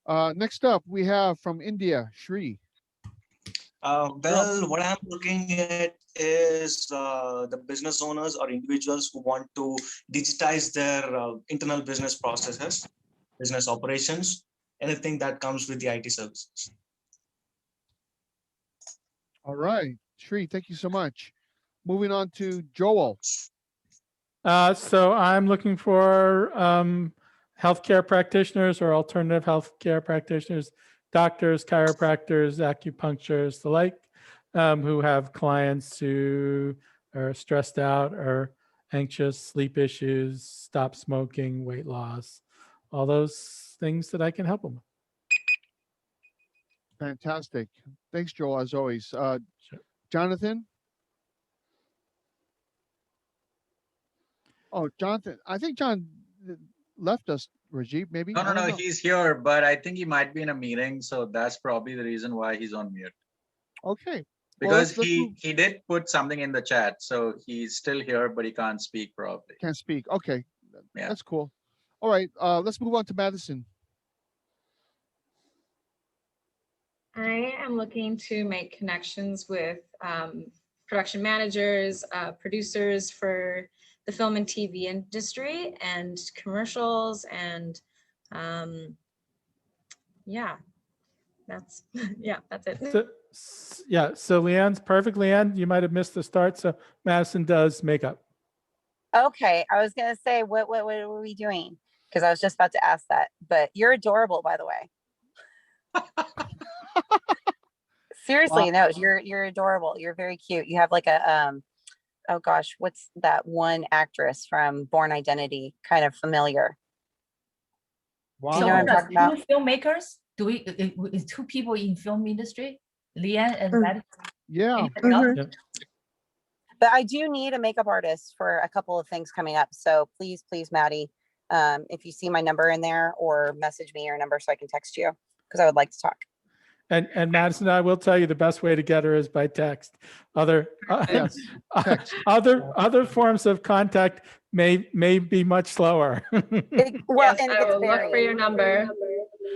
Next up, we have from India, Shri. Well, what I'm looking at is the business owners or individuals who want to digitize their internal business processes, business operations, anything that comes with the IT services. All right. Shri, thank you so much. Moving on to Joel. So I'm looking for healthcare practitioners or alternative healthcare practitioners, doctors, chiropractors, acupuncturists, the like, who have clients who are stressed out or anxious, sleep issues, stop smoking, weight loss, all those things that I can help them with. Fantastic. Thanks, Joel, as always. Jonathan. Oh, Jonathan. I think John left us, Rajiv, maybe? No, I don't know. he's here, but I think he might be in a meeting, so that's probably the reason why he's on mute. Okay. Because let's he did put something in the chat, so he's still here, but he can't speak probably. Can't speak. Okay. Yeah. That's cool. All right. Let's move on to Madison. I am looking to make connections with production managers, producers for the film and TV industry and commercials and yeah, that's that's it. So Leanne's perfect. Leanne, you might have missed the start. So Madison does makeup. Okay, I was gonna say what were we doing? Because I was just about to ask that. But you're adorable, by the way. Seriously, no, you're adorable. You're very cute. You have like a oh gosh, what's that one actress from Born Identity? Kind of familiar. Wow. Do you know what I'm talking about? Two filmmakers? Do we is two people in film industry? Leanne and Madison? Yeah. But I do need a makeup artist for a couple of things coming up. So please, Maddie, if you see my number in there, or message me your number so I can text you, because I would like to talk. And Madison, I will tell you the best way to get her is by text. Other other forms of contact may be much slower. Well, yes, I will look for your number.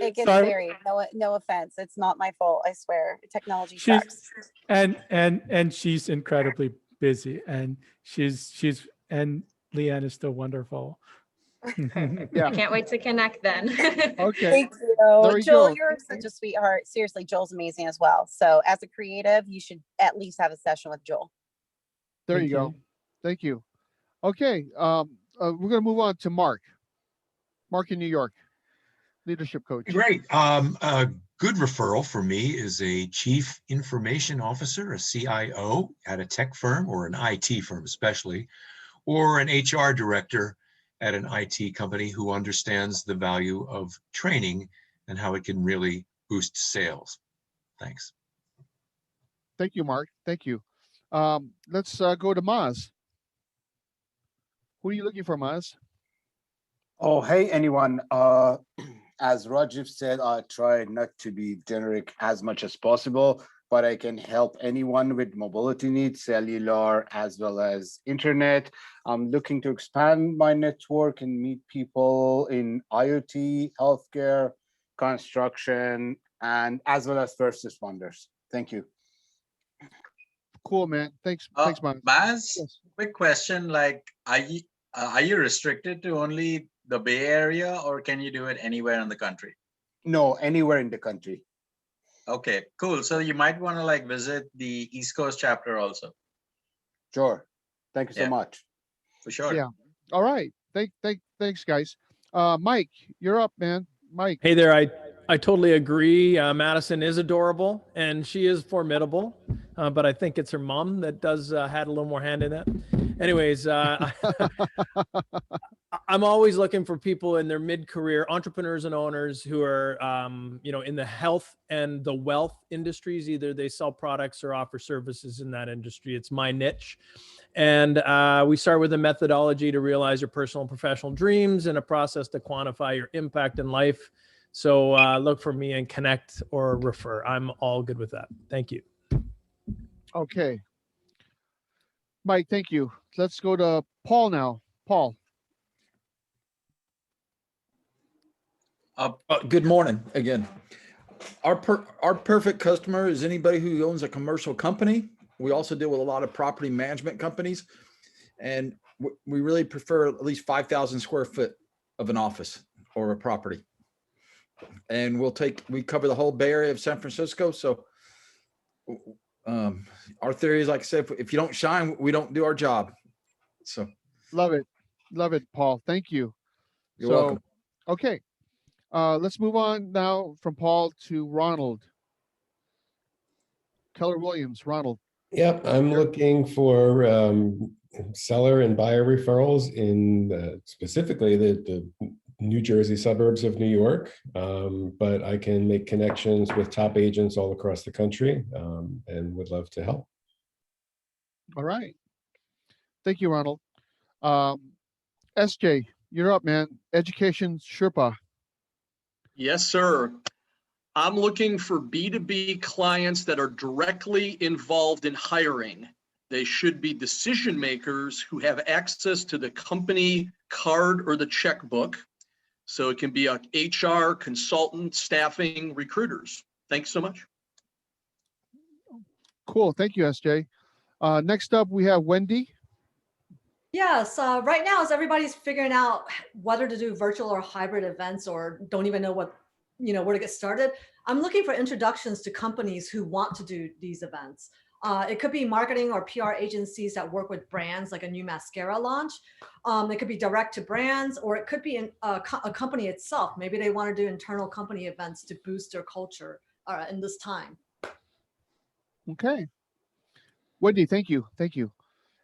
It gets Sorry. buried. No offense. It's not my fault. I swear. Technology She's sucks. and she's incredibly busy, and she's and Leanne is still wonderful. I can't wait to connect then. Okay. Thank you. There you Joel, go. you're such a sweetheart. Seriously, Joel's amazing as well. So as a creative, you should at least have a session with Joel. There Thank you go. you. Thank you. Okay. We're going to move on to Mark. Mark in New York, leadership coach. Great. A good referral for me is a chief information officer, a CIO at a tech firm or an IT firm especially, or an HR director at an IT company who understands the value of training and how it can really boost sales. Thanks. Thank you, Mark. Thank you. Let's go to Maz. Who are you looking for, Maz? Oh, hey, anyone. As Rajiv said, I try not to be generic as much as possible, but I can help anyone with mobility needs, cellular, as well as internet. I'm looking to expand my network and meet people in IoT, healthcare, construction, and as well as first responders. Thank you. Cool, man. Thanks, Maz. Baz, quick question: like, are you restricted to only the Bay Area, or can you do it anywhere in the country? No, anywhere in the country. Okay, cool. So you might want to like visit the East Coast chapter also. Sure. Thank you so much. For sure. Yeah. All right. Thanks, guys. Mike, you're up, man. Mike. Hey there. I totally agree. Madison is adorable and she is formidable, but I think it's her mom that does had a little more hand in that. Anyways, I'm always looking for people in their mid-career, entrepreneurs and owners who are, in the health and the wealth industries. Either they sell products or offer services in that industry. It's my niche. And we start with a methodology to realize your personal and professional dreams and a process to quantify your impact in life. So look for me and connect or refer. I'm all good with that. Thank you. Okay. Mike, thank you. Let's go to Paul now. Paul. Good morning again. Our perfect customer is anybody who owns a commercial company. We also deal with a lot of property management companies, and we really prefer at least 5,000 square foot of an office or a property. And we cover the whole Bay Area of San Francisco. So our theory is, like I said, if you don't shine, we don't do our job. So love it, Paul. Thank you. You're welcome. Okay. Let's move on now from Paul to Ronald. Keller Williams, Ronald. Yep, I'm looking for seller and buyer referrals in specifically the New Jersey suburbs of New York, but I can make connections with top agents all across the country and would love to help. All right. Thank you, Ronald. SJ, you're up, man. Education Sherpa. Yes, sir. I'm looking for B2B clients that are directly involved in hiring. They should be decision makers who have access to the company card or the checkbook. So it can be a HR, consultant, staffing, recruiters. Thanks so much. Cool. Thank you, SJ. Next up, we have Wendy. Yes, right now as everybody's figuring out whether to do virtual or hybrid events or don't even know what, where to get started, I'm looking for introductions to companies who want to do these events. It could be marketing or PR agencies that work with brands like a new mascara launch. It could be direct to brands, or it could be a company itself. Maybe they want to do internal company events to boost their culture in this time. Okay. Wendy, thank you. Thank you.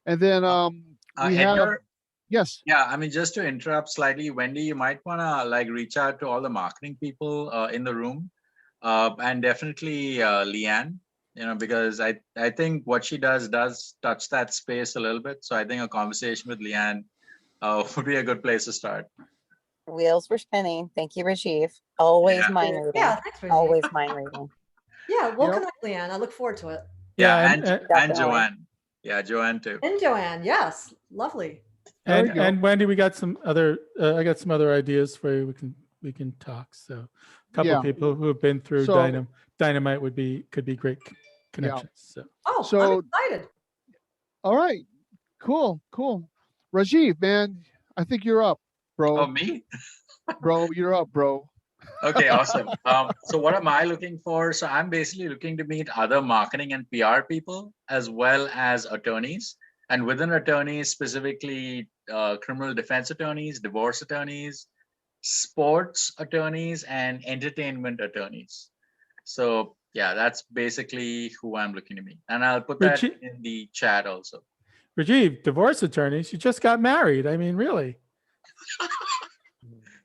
And then we have, Edgar, yes. yeah, I mean, just to interrupt slightly, Wendy, you might want to like reach out to all the marketing people in the room, and definitely Leanne, because I think what she does touch that space a little bit. So I think a conversation with Leanne would be a good place to start. Wheels were spinning. Thank you, Rajiv. Always Yeah. mind reading. Yeah, thanks, Rajiv. Always mind reading. Yeah, we'll connect, Leanne. I look forward to it. Yeah, and and Joanne. Yeah, Joanne too. And Joanne, yes, lovely. And Wendy, we got some other. I got some other ideas for you. We can talk. So, a couple of people who have been through Dynamite could be great connections. So. Oh, I'm excited. All right, cool. Rajiv, man, I think you're up, bro. Oh, me? Bro, you're up, bro. Okay, awesome. So what am I looking for? So I'm basically looking to meet other marketing and PR people as well as attorneys. And within attorneys, specifically criminal defense attorneys, divorce attorneys, sports attorneys, and entertainment attorneys. So yeah, that's basically who I'm looking to meet. And I'll put that in the chat also. Rajiv, divorce attorneys, you just got married. I mean, really?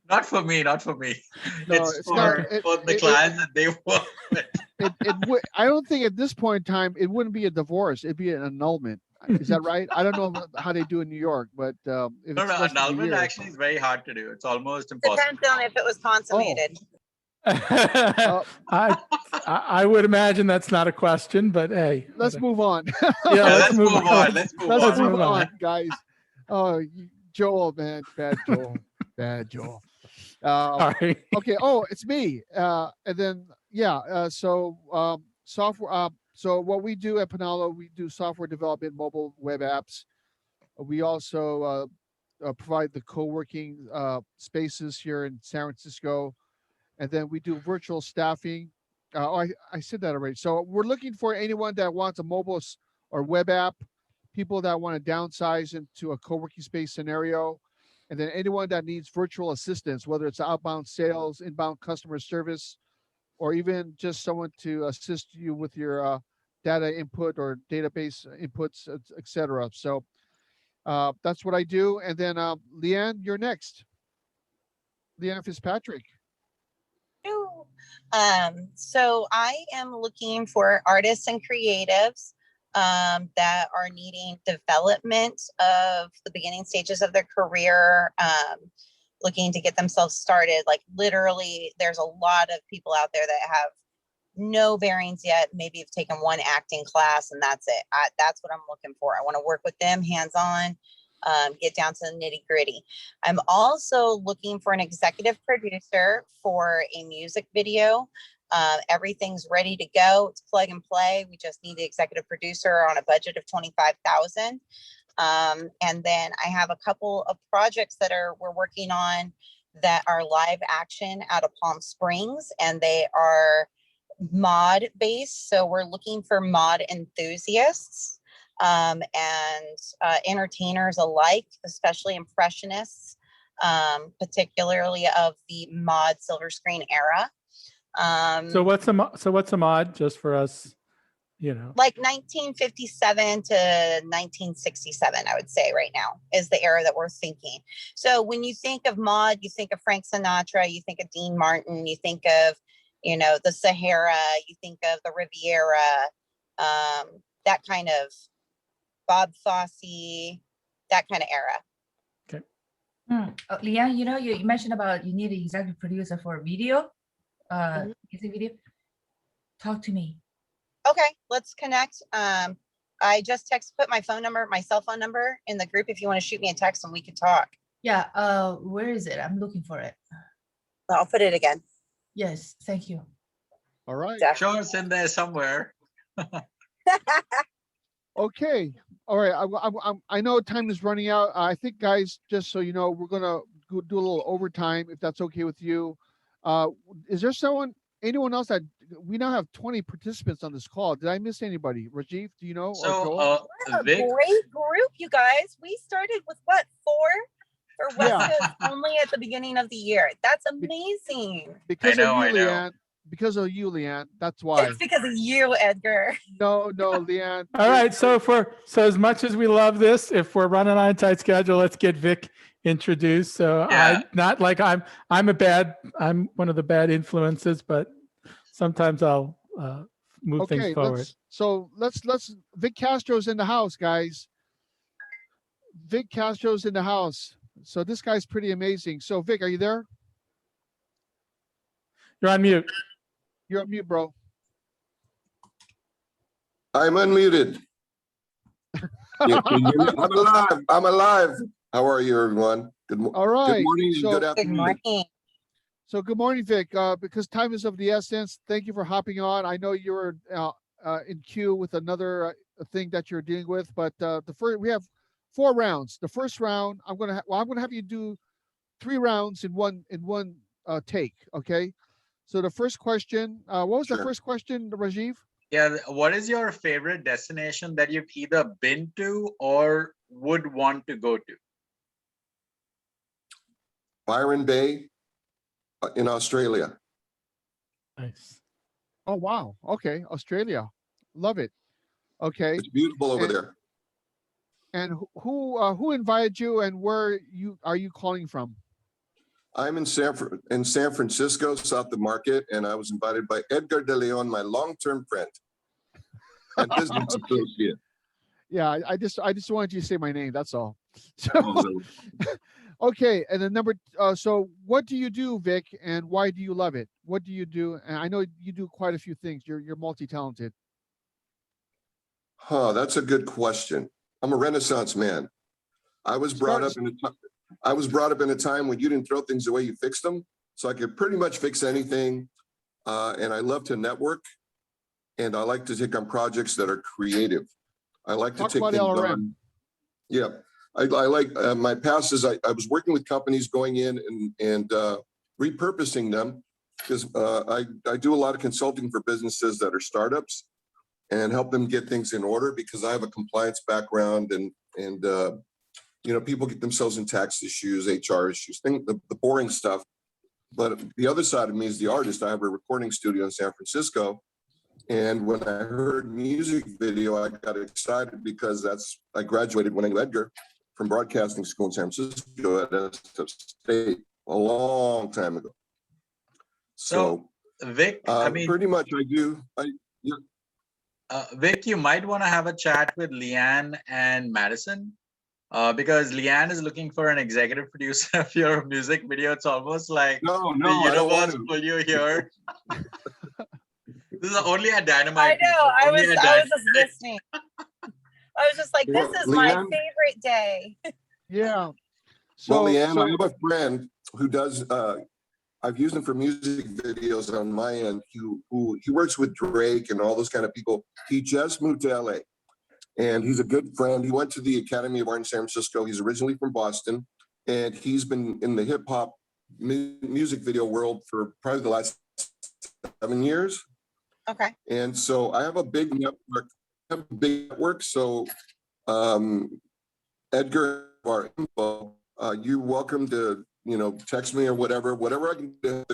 Not for me, not for me. No, it's for the clients that they work with. I don't think at this point in time it wouldn't be a divorce; it'd be an annulment. Is that right? I don't know how they do in New York, but if No, it's less than a annulment year, actually is very hard to do. It's almost impossible. Depends on if it was consummated. I would imagine that's not a question, but hey, let's move on. Yeah, let's move on. Let's move on, guys. Oh, Joel, man, bad Joel, bad Joel. Sorry. Okay. Oh, it's me. And then software. So what we do at Panalo, we do software development, mobile web apps. We also provide the co-working spaces here in San Francisco, and then we do virtual staffing. I said that already. So we're looking for anyone that wants a mobile or web app, people that want to downsize into a co-working space scenario, and then anyone that needs virtual assistance, whether it's outbound sales, inbound customer service, or even just someone to assist you with your data input or database inputs, etc. So that's what I do. And then Leanne, you're next. Leanne Fitzpatrick. So I am looking for artists and creatives that are needing development of the beginning stages of their career, looking to get themselves started. Like literally, there's a lot of people out there that have no bearings yet. Maybe you've taken one acting class and that's it. That's what I'm looking for. I want to work with them hands-on, get down to the nitty-gritty. I'm also looking for an executive producer for a music video. Everything's ready to go. It's plug and play. We just need the executive producer on a budget of $25,000. And then I have a couple of projects that we're working on that are live action out of Palm Springs, and they are mod based. So we're looking for mod enthusiasts and entertainers alike, especially impressionists, particularly of the mod silver screen era. So what's a mod, just for us, like 1957 to 1967, I would say right now is the era that we're thinking. So when you think of mod, you think of Frank Sinatra, you think of Dean Martin, you think of, the Sahara, you think of the Riviera, that kind of Bob Fosse, that kind of era. Okay. Leanne, you mentioned about you need an executive producer for a video, music video. Talk to me. Okay, let's connect. I just put my cell phone number in the group if you want to shoot me a text and we can talk. Yeah, where is it? I'm looking for it. I'll put it again. Yes, thank you. All right. Sure, it's in there somewhere. Okay. All right. I know time is running out. I think, guys, just so you know, we're gonna do a little overtime if that's okay with you. Is there anyone else that we now have 20 participants on this call? Did I miss anybody? Rajiv, do you know, or So, Joel? What a Vic, great group, you guys. We started with what, 4 for West Yeah. Coast only at the beginning of the year. That's amazing. Because know, of you, I know. Leanne. Because of you, Leanne. That's why. It's because of you, Edgar. No, Leanne. All right. So as much as we love this, if we're running on a tight schedule, let's get Vic introduced. So Yeah. I'm one of the bad influences, but sometimes I'll move things Okay, forward. let's Vic Castro's in the house, guys. Vic Castro's in the house. So this guy's pretty amazing. So Vic, are you there? You're on mute. You're on mute, bro. I'm unmuted. Yeah, can you hear me? I'm alive. I'm alive. How are you, everyone? All right. Good morning and So- good Good afternoon. morning. So good morning, Vic. Because time is of the essence, thank you for hopping on. I know you were in queue with another thing that you're dealing with, but we have 4 rounds. The first round, I'm gonna have you do 3 rounds in one take. Okay. So the first question, what was the Sure. first question, Rajiv? Yeah, what is your favorite destination that you've either been to or would want to go to? Byron Bay in Australia. Nice. Oh wow. Okay, Australia, love it. Okay. It's beautiful over And- there. And who invited you, and where are you calling from? I'm in San Francisco, south of Market, and I was invited by Edgar de Leon, my long-term friend and business associate. Yeah, I just wanted you to say my name. That's all. So, Oh, okay, and then so what do you do, Vic, and why do you love it? What do you do? And I know you do quite a few things. You're multi-talented. That's a good question. I'm a Renaissance man. I was brought up in a time when you didn't throw things away, you fixed them. So I could pretty much fix anything. And I love to network. And I like to take on projects that are creative. I like to Talk take about things LRM. on. Yeah. I like my past is I was working with companies going in and repurposing them because I do a lot of consulting for businesses that are startups and help them get things in order because I have a compliance background and people get themselves in tax issues, HR issues, the boring stuff. But the other side of me is the artist. I have a recording studio in San Francisco. And when I heard music video, I got excited because I graduated when I knew Edgar from broadcasting school in San Francisco at SF State a long time ago. So Vic, I mean, pretty much I do. Vic, you might want to have a chat with Leanne and Madison because Leanne is looking for an executive producer of your music video. It's almost like no, the I don't want universe to. pull you here. This is only a Dynamite. I know. I was Dynamite. just listening. I was just like, this is my Leanne? favorite day. Yeah. Well, Leanne, I have a friend who does. I've used him for music videos on my end. He works with Drake and all those kind of people. He just moved to LA, and he's a good friend. He went to the Academy of Art in San Francisco. He's originally from Boston, and he's been in the hip hop music video world for probably the last 7 years. Okay. And so I have a big network. So Edgar, our info, you're welcome to, text me or whatever I can do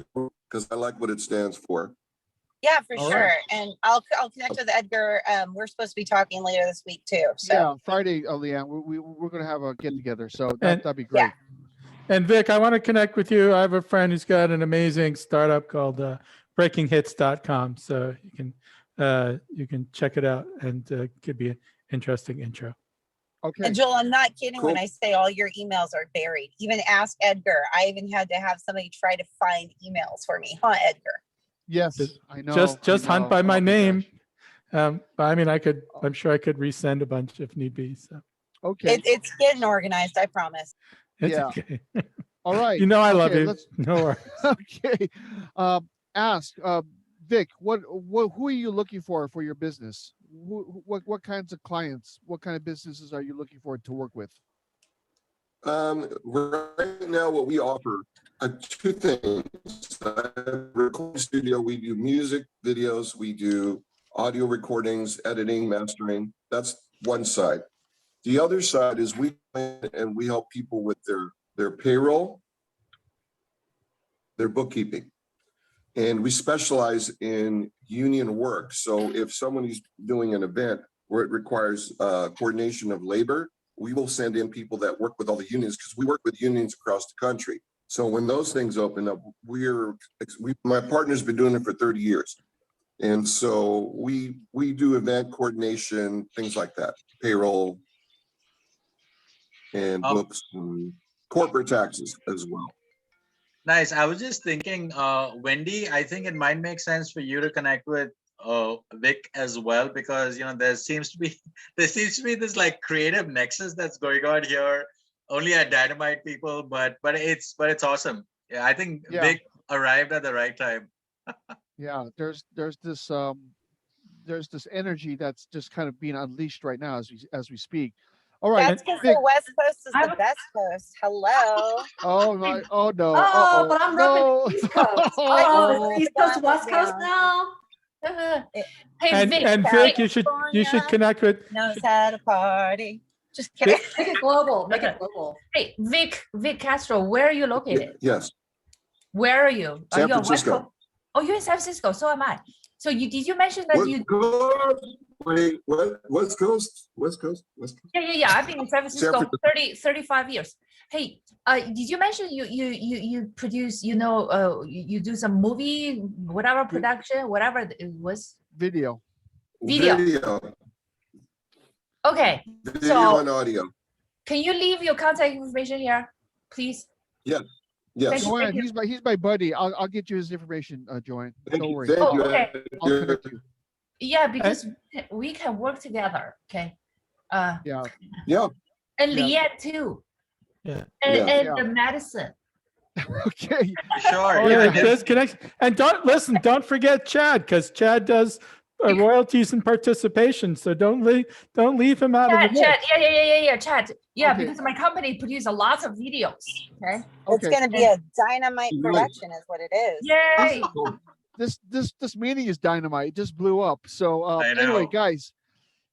because I like what it stands for. Yeah, for All sure. right. And I'll connect with Edgar. We're supposed to be talking later this week too. So Yeah, Friday, Leanne, we're gonna have a get together. So that'd be great. And Vic, I want to connect with you. I have a friend who's got an amazing startup called breakinghits.com. So you can check it out and could be an interesting intro. Okay. And Joel, I'm not kidding when Cool. I say all your emails are buried. Even ask Edgar. I even had to have somebody try to find emails for me, huh, Edgar? Yes, I know. Just I hunt know. by my Oh name. But I mean, I'm sure I could resend a bunch if need be. So Okay. It's getting organized, I promise. it's Yeah. okay. All right. You know I love Okay, you. let's- No worries. Okay. Ask Vic, who are you looking for your business? What kinds of clients, what kind of businesses are you looking for to work with? Right now, what we offer are two things. Recording studio, we do music videos, we do audio recordings, editing, mastering. That's one side. The other side is we help people with their payroll, their bookkeeping. And we specialize in union work. So if someone is doing an event where it requires coordination of labor, we will send in people that work with all the unions because we work with unions across the country. So when those things open up, my partner's been doing it for 30 years. And so we do event coordination, things like that, payroll and books and corporate taxes as well. Nice. I was just thinking, Wendy, I think it might make sense for you to connect with Vic as well, because there seems to be this like creative nexus that's going on here. Only at Dynamite people, but it's awesome. Yeah, I think Vic arrived at the right time. Yeah, there's this energy that's just kind of being unleashed right now as we speak. All right. That's because the West Coast is the best coast. Hello. Oh my! Oh no! Oh, but I'm no. repping East Coast. Oh, it's East Coast, West Coast now. Hey, And Vic, you should connect with. Knows how to party. Just kidding. Make it global. Make it global. Hey, Vic Castro, where are you located? Yes. Where are you? Are San you on West Francisco. Coast? Oh, you're in San Francisco. So am I. So did you mention that you? Wait, what? West Coast? West Coast? West Coast? Yeah. I've been in San Francisco 35 years. Hey, did you mention you produce? You do some movie, whatever production, whatever it was. Video. Okay. Video and audio. Can you leave your contact information here, please? Yeah. Yes. Joanne, he's my buddy. I'll get you his information, Joanne. Don't worry. Thank you. Okay. I'll connect you. Yeah, because we can work together. Okay. Yeah. And Leanne too. Yeah. And Madison. Okay. Sure. Yeah, just connect. And don't forget Chad, because Chad does royalties and participation. So don't leave him out of the Chad, mix. yeah, Chad. Yeah, Okay. because my company produces a lot of videos. Okay. It's going to be a dynamite production is what it is. Yay. This meeting is dynamite. It just blew up. So I know. anyway, guys,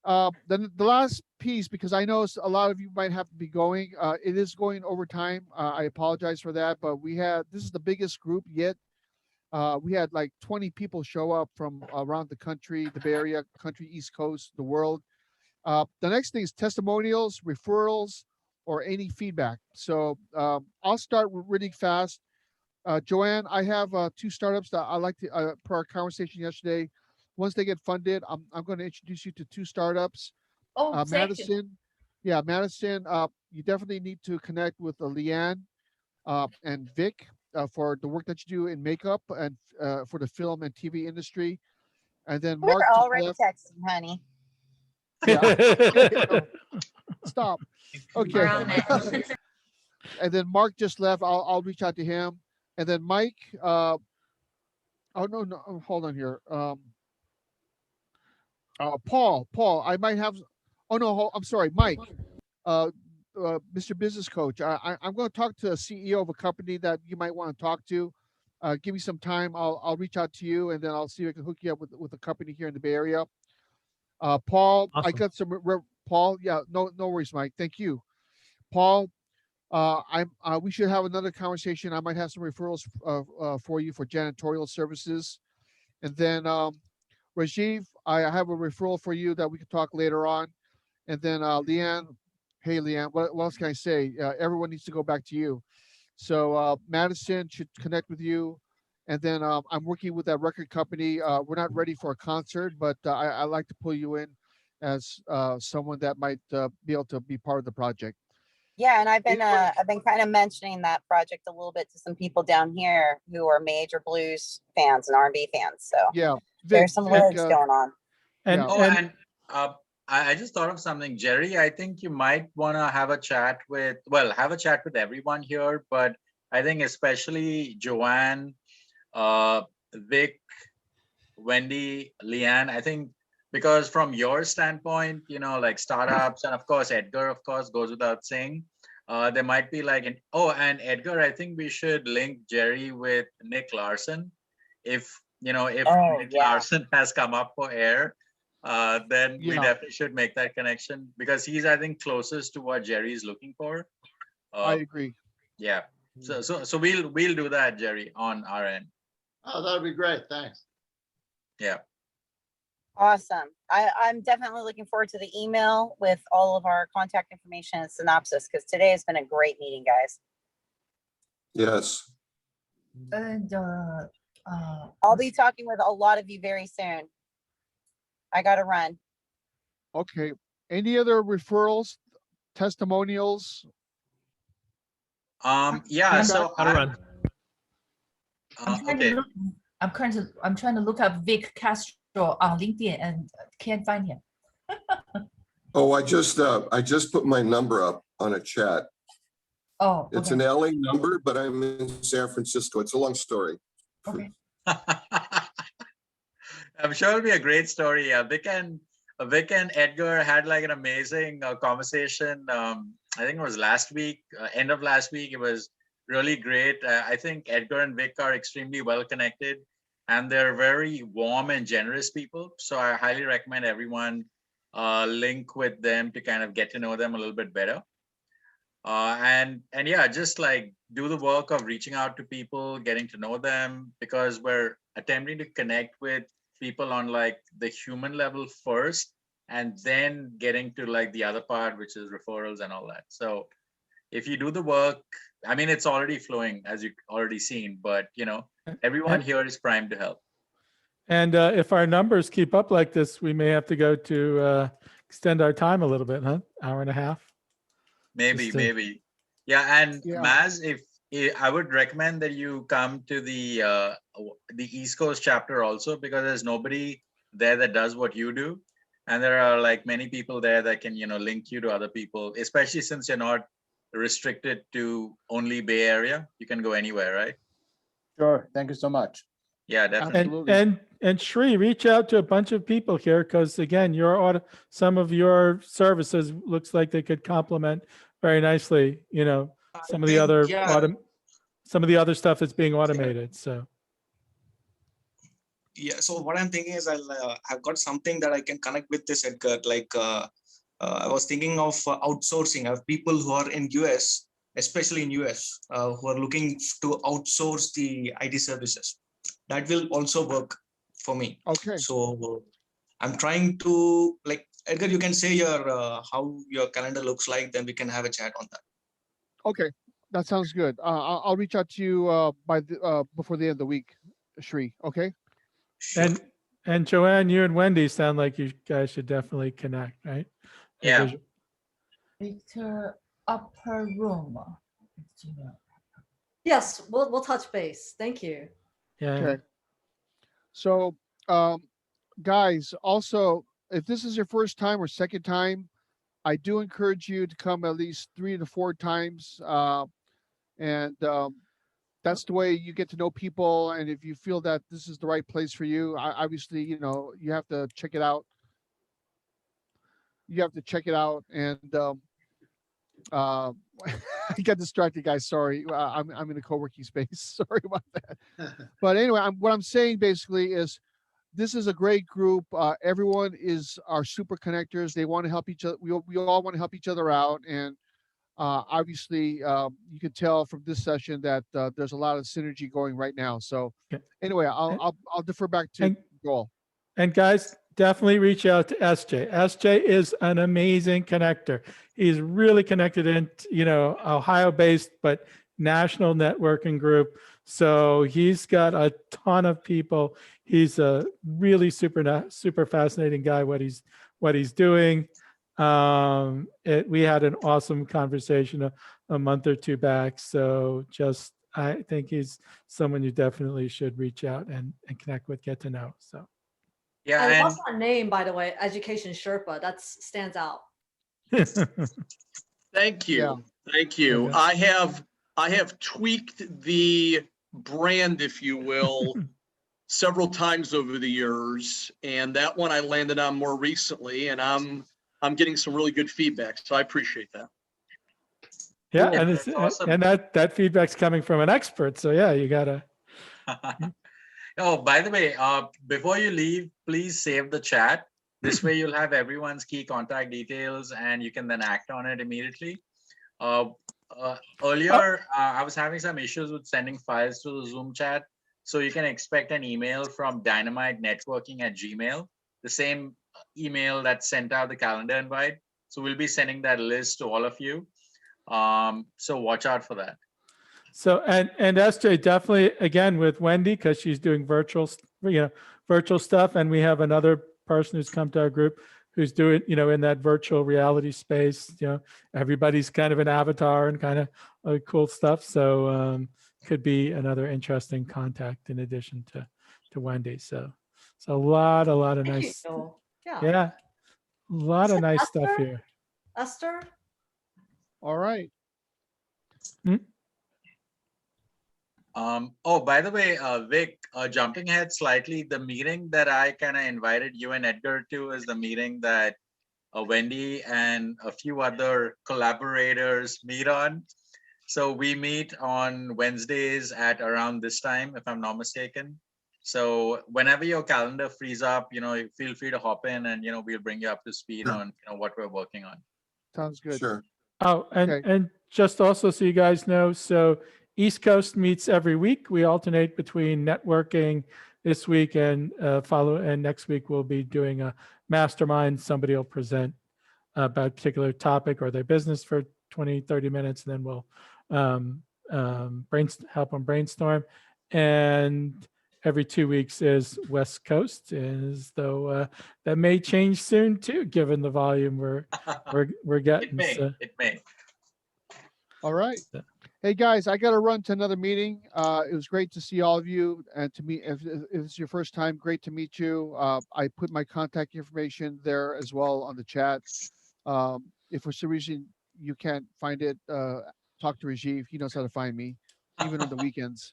the last piece, because I know a lot of you might have to be going. It is going over time. I apologize for that, but this is the biggest group yet. We had like 20 people show up from around the country, the Bay Area, country, East Coast, the world. The next thing is testimonials, referrals, or any feedback. So I'll start really fast. Joanne, I have 2 startups that I like to, per our conversation yesterday. Once they get funded, I'm going to introduce you to 2 startups. Oh, thank you. Madison. Yeah, Madison, you definitely need to connect with Leanne and Vic for the work that you do in makeup and for the film and TV industry. And then Mark. We're already texting, honey. Yeah. Stop. Okay. We're on it. And then Mark just left. I'll reach out to him. And then Mike. Oh no, hold on here. Paul. I might have. Oh no, I'm sorry, Mike. Mr. Business Coach. I'm going to talk to a CEO of a company that you might want to talk to. Give me some time. I'll reach out to you, and then I'll see if I can hook you up with a company here in the Bay Area. Paul, Awesome. I got some. Paul, yeah, no worries, Mike. Thank you, Paul. We should have another conversation. I might have some referrals for you for janitorial services, and then Rajiv, I have a referral for you that we can talk later on, and then Leanne. Hey, Leanne, what else can I say? Everyone needs to go back to you. So Madison should connect with you. And then I'm working with that record company. We're not ready for a concert, but I like to pull you in as someone that might be able to be part of the project. Yeah, and I've been kind of mentioning that project a little bit to some people down here who are major blues fans and R&B fans. So yeah, there's some lyrics going on. I just thought of something, Jerry. I think you might want to have a chat with everyone here, but I think especially Joanne, Vic, Wendy, Leanne, I think because from your standpoint, like startups, and of course, Edgar, of course, goes without saying, there might be like and Edgar, I think we should link Jerry with Nick Larson. If Nick Larson has come up for air, then we definitely should make that connection because he's, I think, closest to what Jerry is looking for. I agree. Yeah. So we'll do that, Jerry, on our end. Oh, that'd be great. Thanks. Yeah. Awesome. I'm definitely looking forward to the email with all of our contact information and synopsis because today has been a great meeting, guys. Yes. And I'll be talking with a lot of you very soon. I got to run. Okay. Any other referrals, testimonials? Yeah. So Gotta run. Okay. I'm trying to look up Vic Castro on LinkedIn and can't find him. Oh, I just put my number up on a chat. Oh, It's an LA number, but I'm in San Francisco. It's a long story. Okay. I'm sure it'll be a great story. Vic and Edgar had like an amazing conversation. I think it was last week, end of last week. It was really great. I think Edgar and Vic are extremely well connected and they're very warm and generous people. So I highly recommend everyone link with them to kind of get to know them a little bit better. And yeah, just like do the work of reaching out to people, getting to know them, because we're attempting to connect with people on like the human level first, and then getting to like the other part, which is referrals and all that. So if you do the work, I mean, it's already flowing as you've already seen, but everyone here is primed to help. And if our numbers keep up like this, we may have to go to extend our time a little bit, huh? Hour and a half. Maybe. Yeah. And Maz, if I would recommend that you come to the East Coast chapter also, because there's nobody there that does what you do. And there are like many people there that can, link you to other people, especially since you're not restricted to only Bay Area. You can go anywhere, right? Sure. Thank you so much. Yeah, definitely. And Shri, reach out to a bunch of people here because again, some of your services looks like they could complement very nicely. Some of the other some of the other stuff is being automated. So. Yeah. So what I'm thinking is I've got something that I can connect with this, Edgar. Like I was thinking of outsourcing. I have people who are in US, especially in US, who are looking to outsource the IT services. That will also work for me. Okay. So I'm trying to like Edgar, you can say your how your calendar looks like, then we can have a chat on that. Okay, that sounds good. I'll reach out to you before the end of the week, Shri. Okay. Sure. And Joanne, you and Wendy sound like you guys should definitely connect, right? Yeah. Victor Upper Room. Yes, we'll touch base. Thank you. Yeah. Okay. So, guys, also, if this is your first time or second time, I do encourage you to come at least 3 to 4 times. And that's the way you get to know people. And if you feel that this is the right place for you, obviously, you have to check it out. You have to check it out. And I got distracted, guys. Sorry. I'm in a co-working space. Sorry about that. But anyway, what I'm saying basically is this is a great group. Everyone is our super connectors. They want to help each other. We all want to help each other out. And obviously, you can tell from this session that there's a lot of synergy going right now. So anyway, I'll defer back to Joel. And guys, definitely reach out to SJ. SJ is an amazing connector. He's really connected in, Ohio-based, but national networking group. So he's got a ton of people. He's a really super fascinating guy. What he's doing. We had an awesome conversation a month or two back. So I think he's someone you definitely should reach out and connect with, get to know. So. Yeah, I love that name, by the way, Education Sherpa. That stands out. Thank you. Yeah. Thank you. Okay. I have tweaked the brand, if you will, several times over the years, and that one I landed on more recently, and I'm getting some really good feedback, so I appreciate that. Yeah, Cool. and That's awesome. and that feedback's coming from an expert. So yeah, you gotta. Oh, by the way, before you leave, please save the chat. This way you'll have everyone's key contact details and you can then act on it immediately. Earlier, I was having some issues with sending files to the Zoom chat. So you can expect an email from dynamitenetworking@gmail, the same email that sent out the calendar invite. So we'll be sending that list to all of you. So watch out for that. So and SJ, definitely again with Wendy, because she's doing virtual stuff, and we have another person who's come to our group who's doing in that virtual reality space. Everybody's kind of an avatar and kind of cool stuff. So could be another interesting contact in addition to Wendy. So a lot of nice, Yeah. a lot of nice stuff Esther? here. Esther? All right. Oh, by the way, Vic, jumping ahead slightly, the meeting that I kind of invited you and Edgar to is the meeting that Wendy and a few other collaborators meet on. So we meet on Wednesdays at around this time, if I'm not mistaken. So whenever your calendar frees up, feel free to hop in and, we'll bring you up to speed on what we're working on. Sounds good. Sure. Oh, and just also so you guys know, so East Coast meets every week. We alternate between networking this week and next week we'll be doing a mastermind. Somebody will present about a particular topic or their business for 20, 30 minutes, and then we'll help them brainstorm. And every 2 weeks is West Coast, as though that may change soon too, given the volume we're getting. It may. All right. Hey guys, I got to run to another meeting. It was great to see all of you and to meet. If it's your first time, great to meet you. I put my contact information there as well on the chat. If for some reason you can't find it, talk to Rajiv. He knows how to find me, even on the weekends.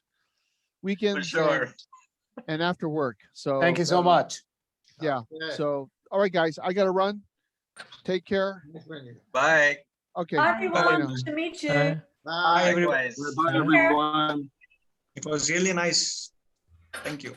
For sure. And after work. So Thank you so much. Yeah. So all right, guys, I got to run. Take care. Bye. Okay. Bye, Bye everyone. now. Nice to meet you. Bye. Bye, everyone. Likewise. Bye, everyone. It was really nice. Thank you.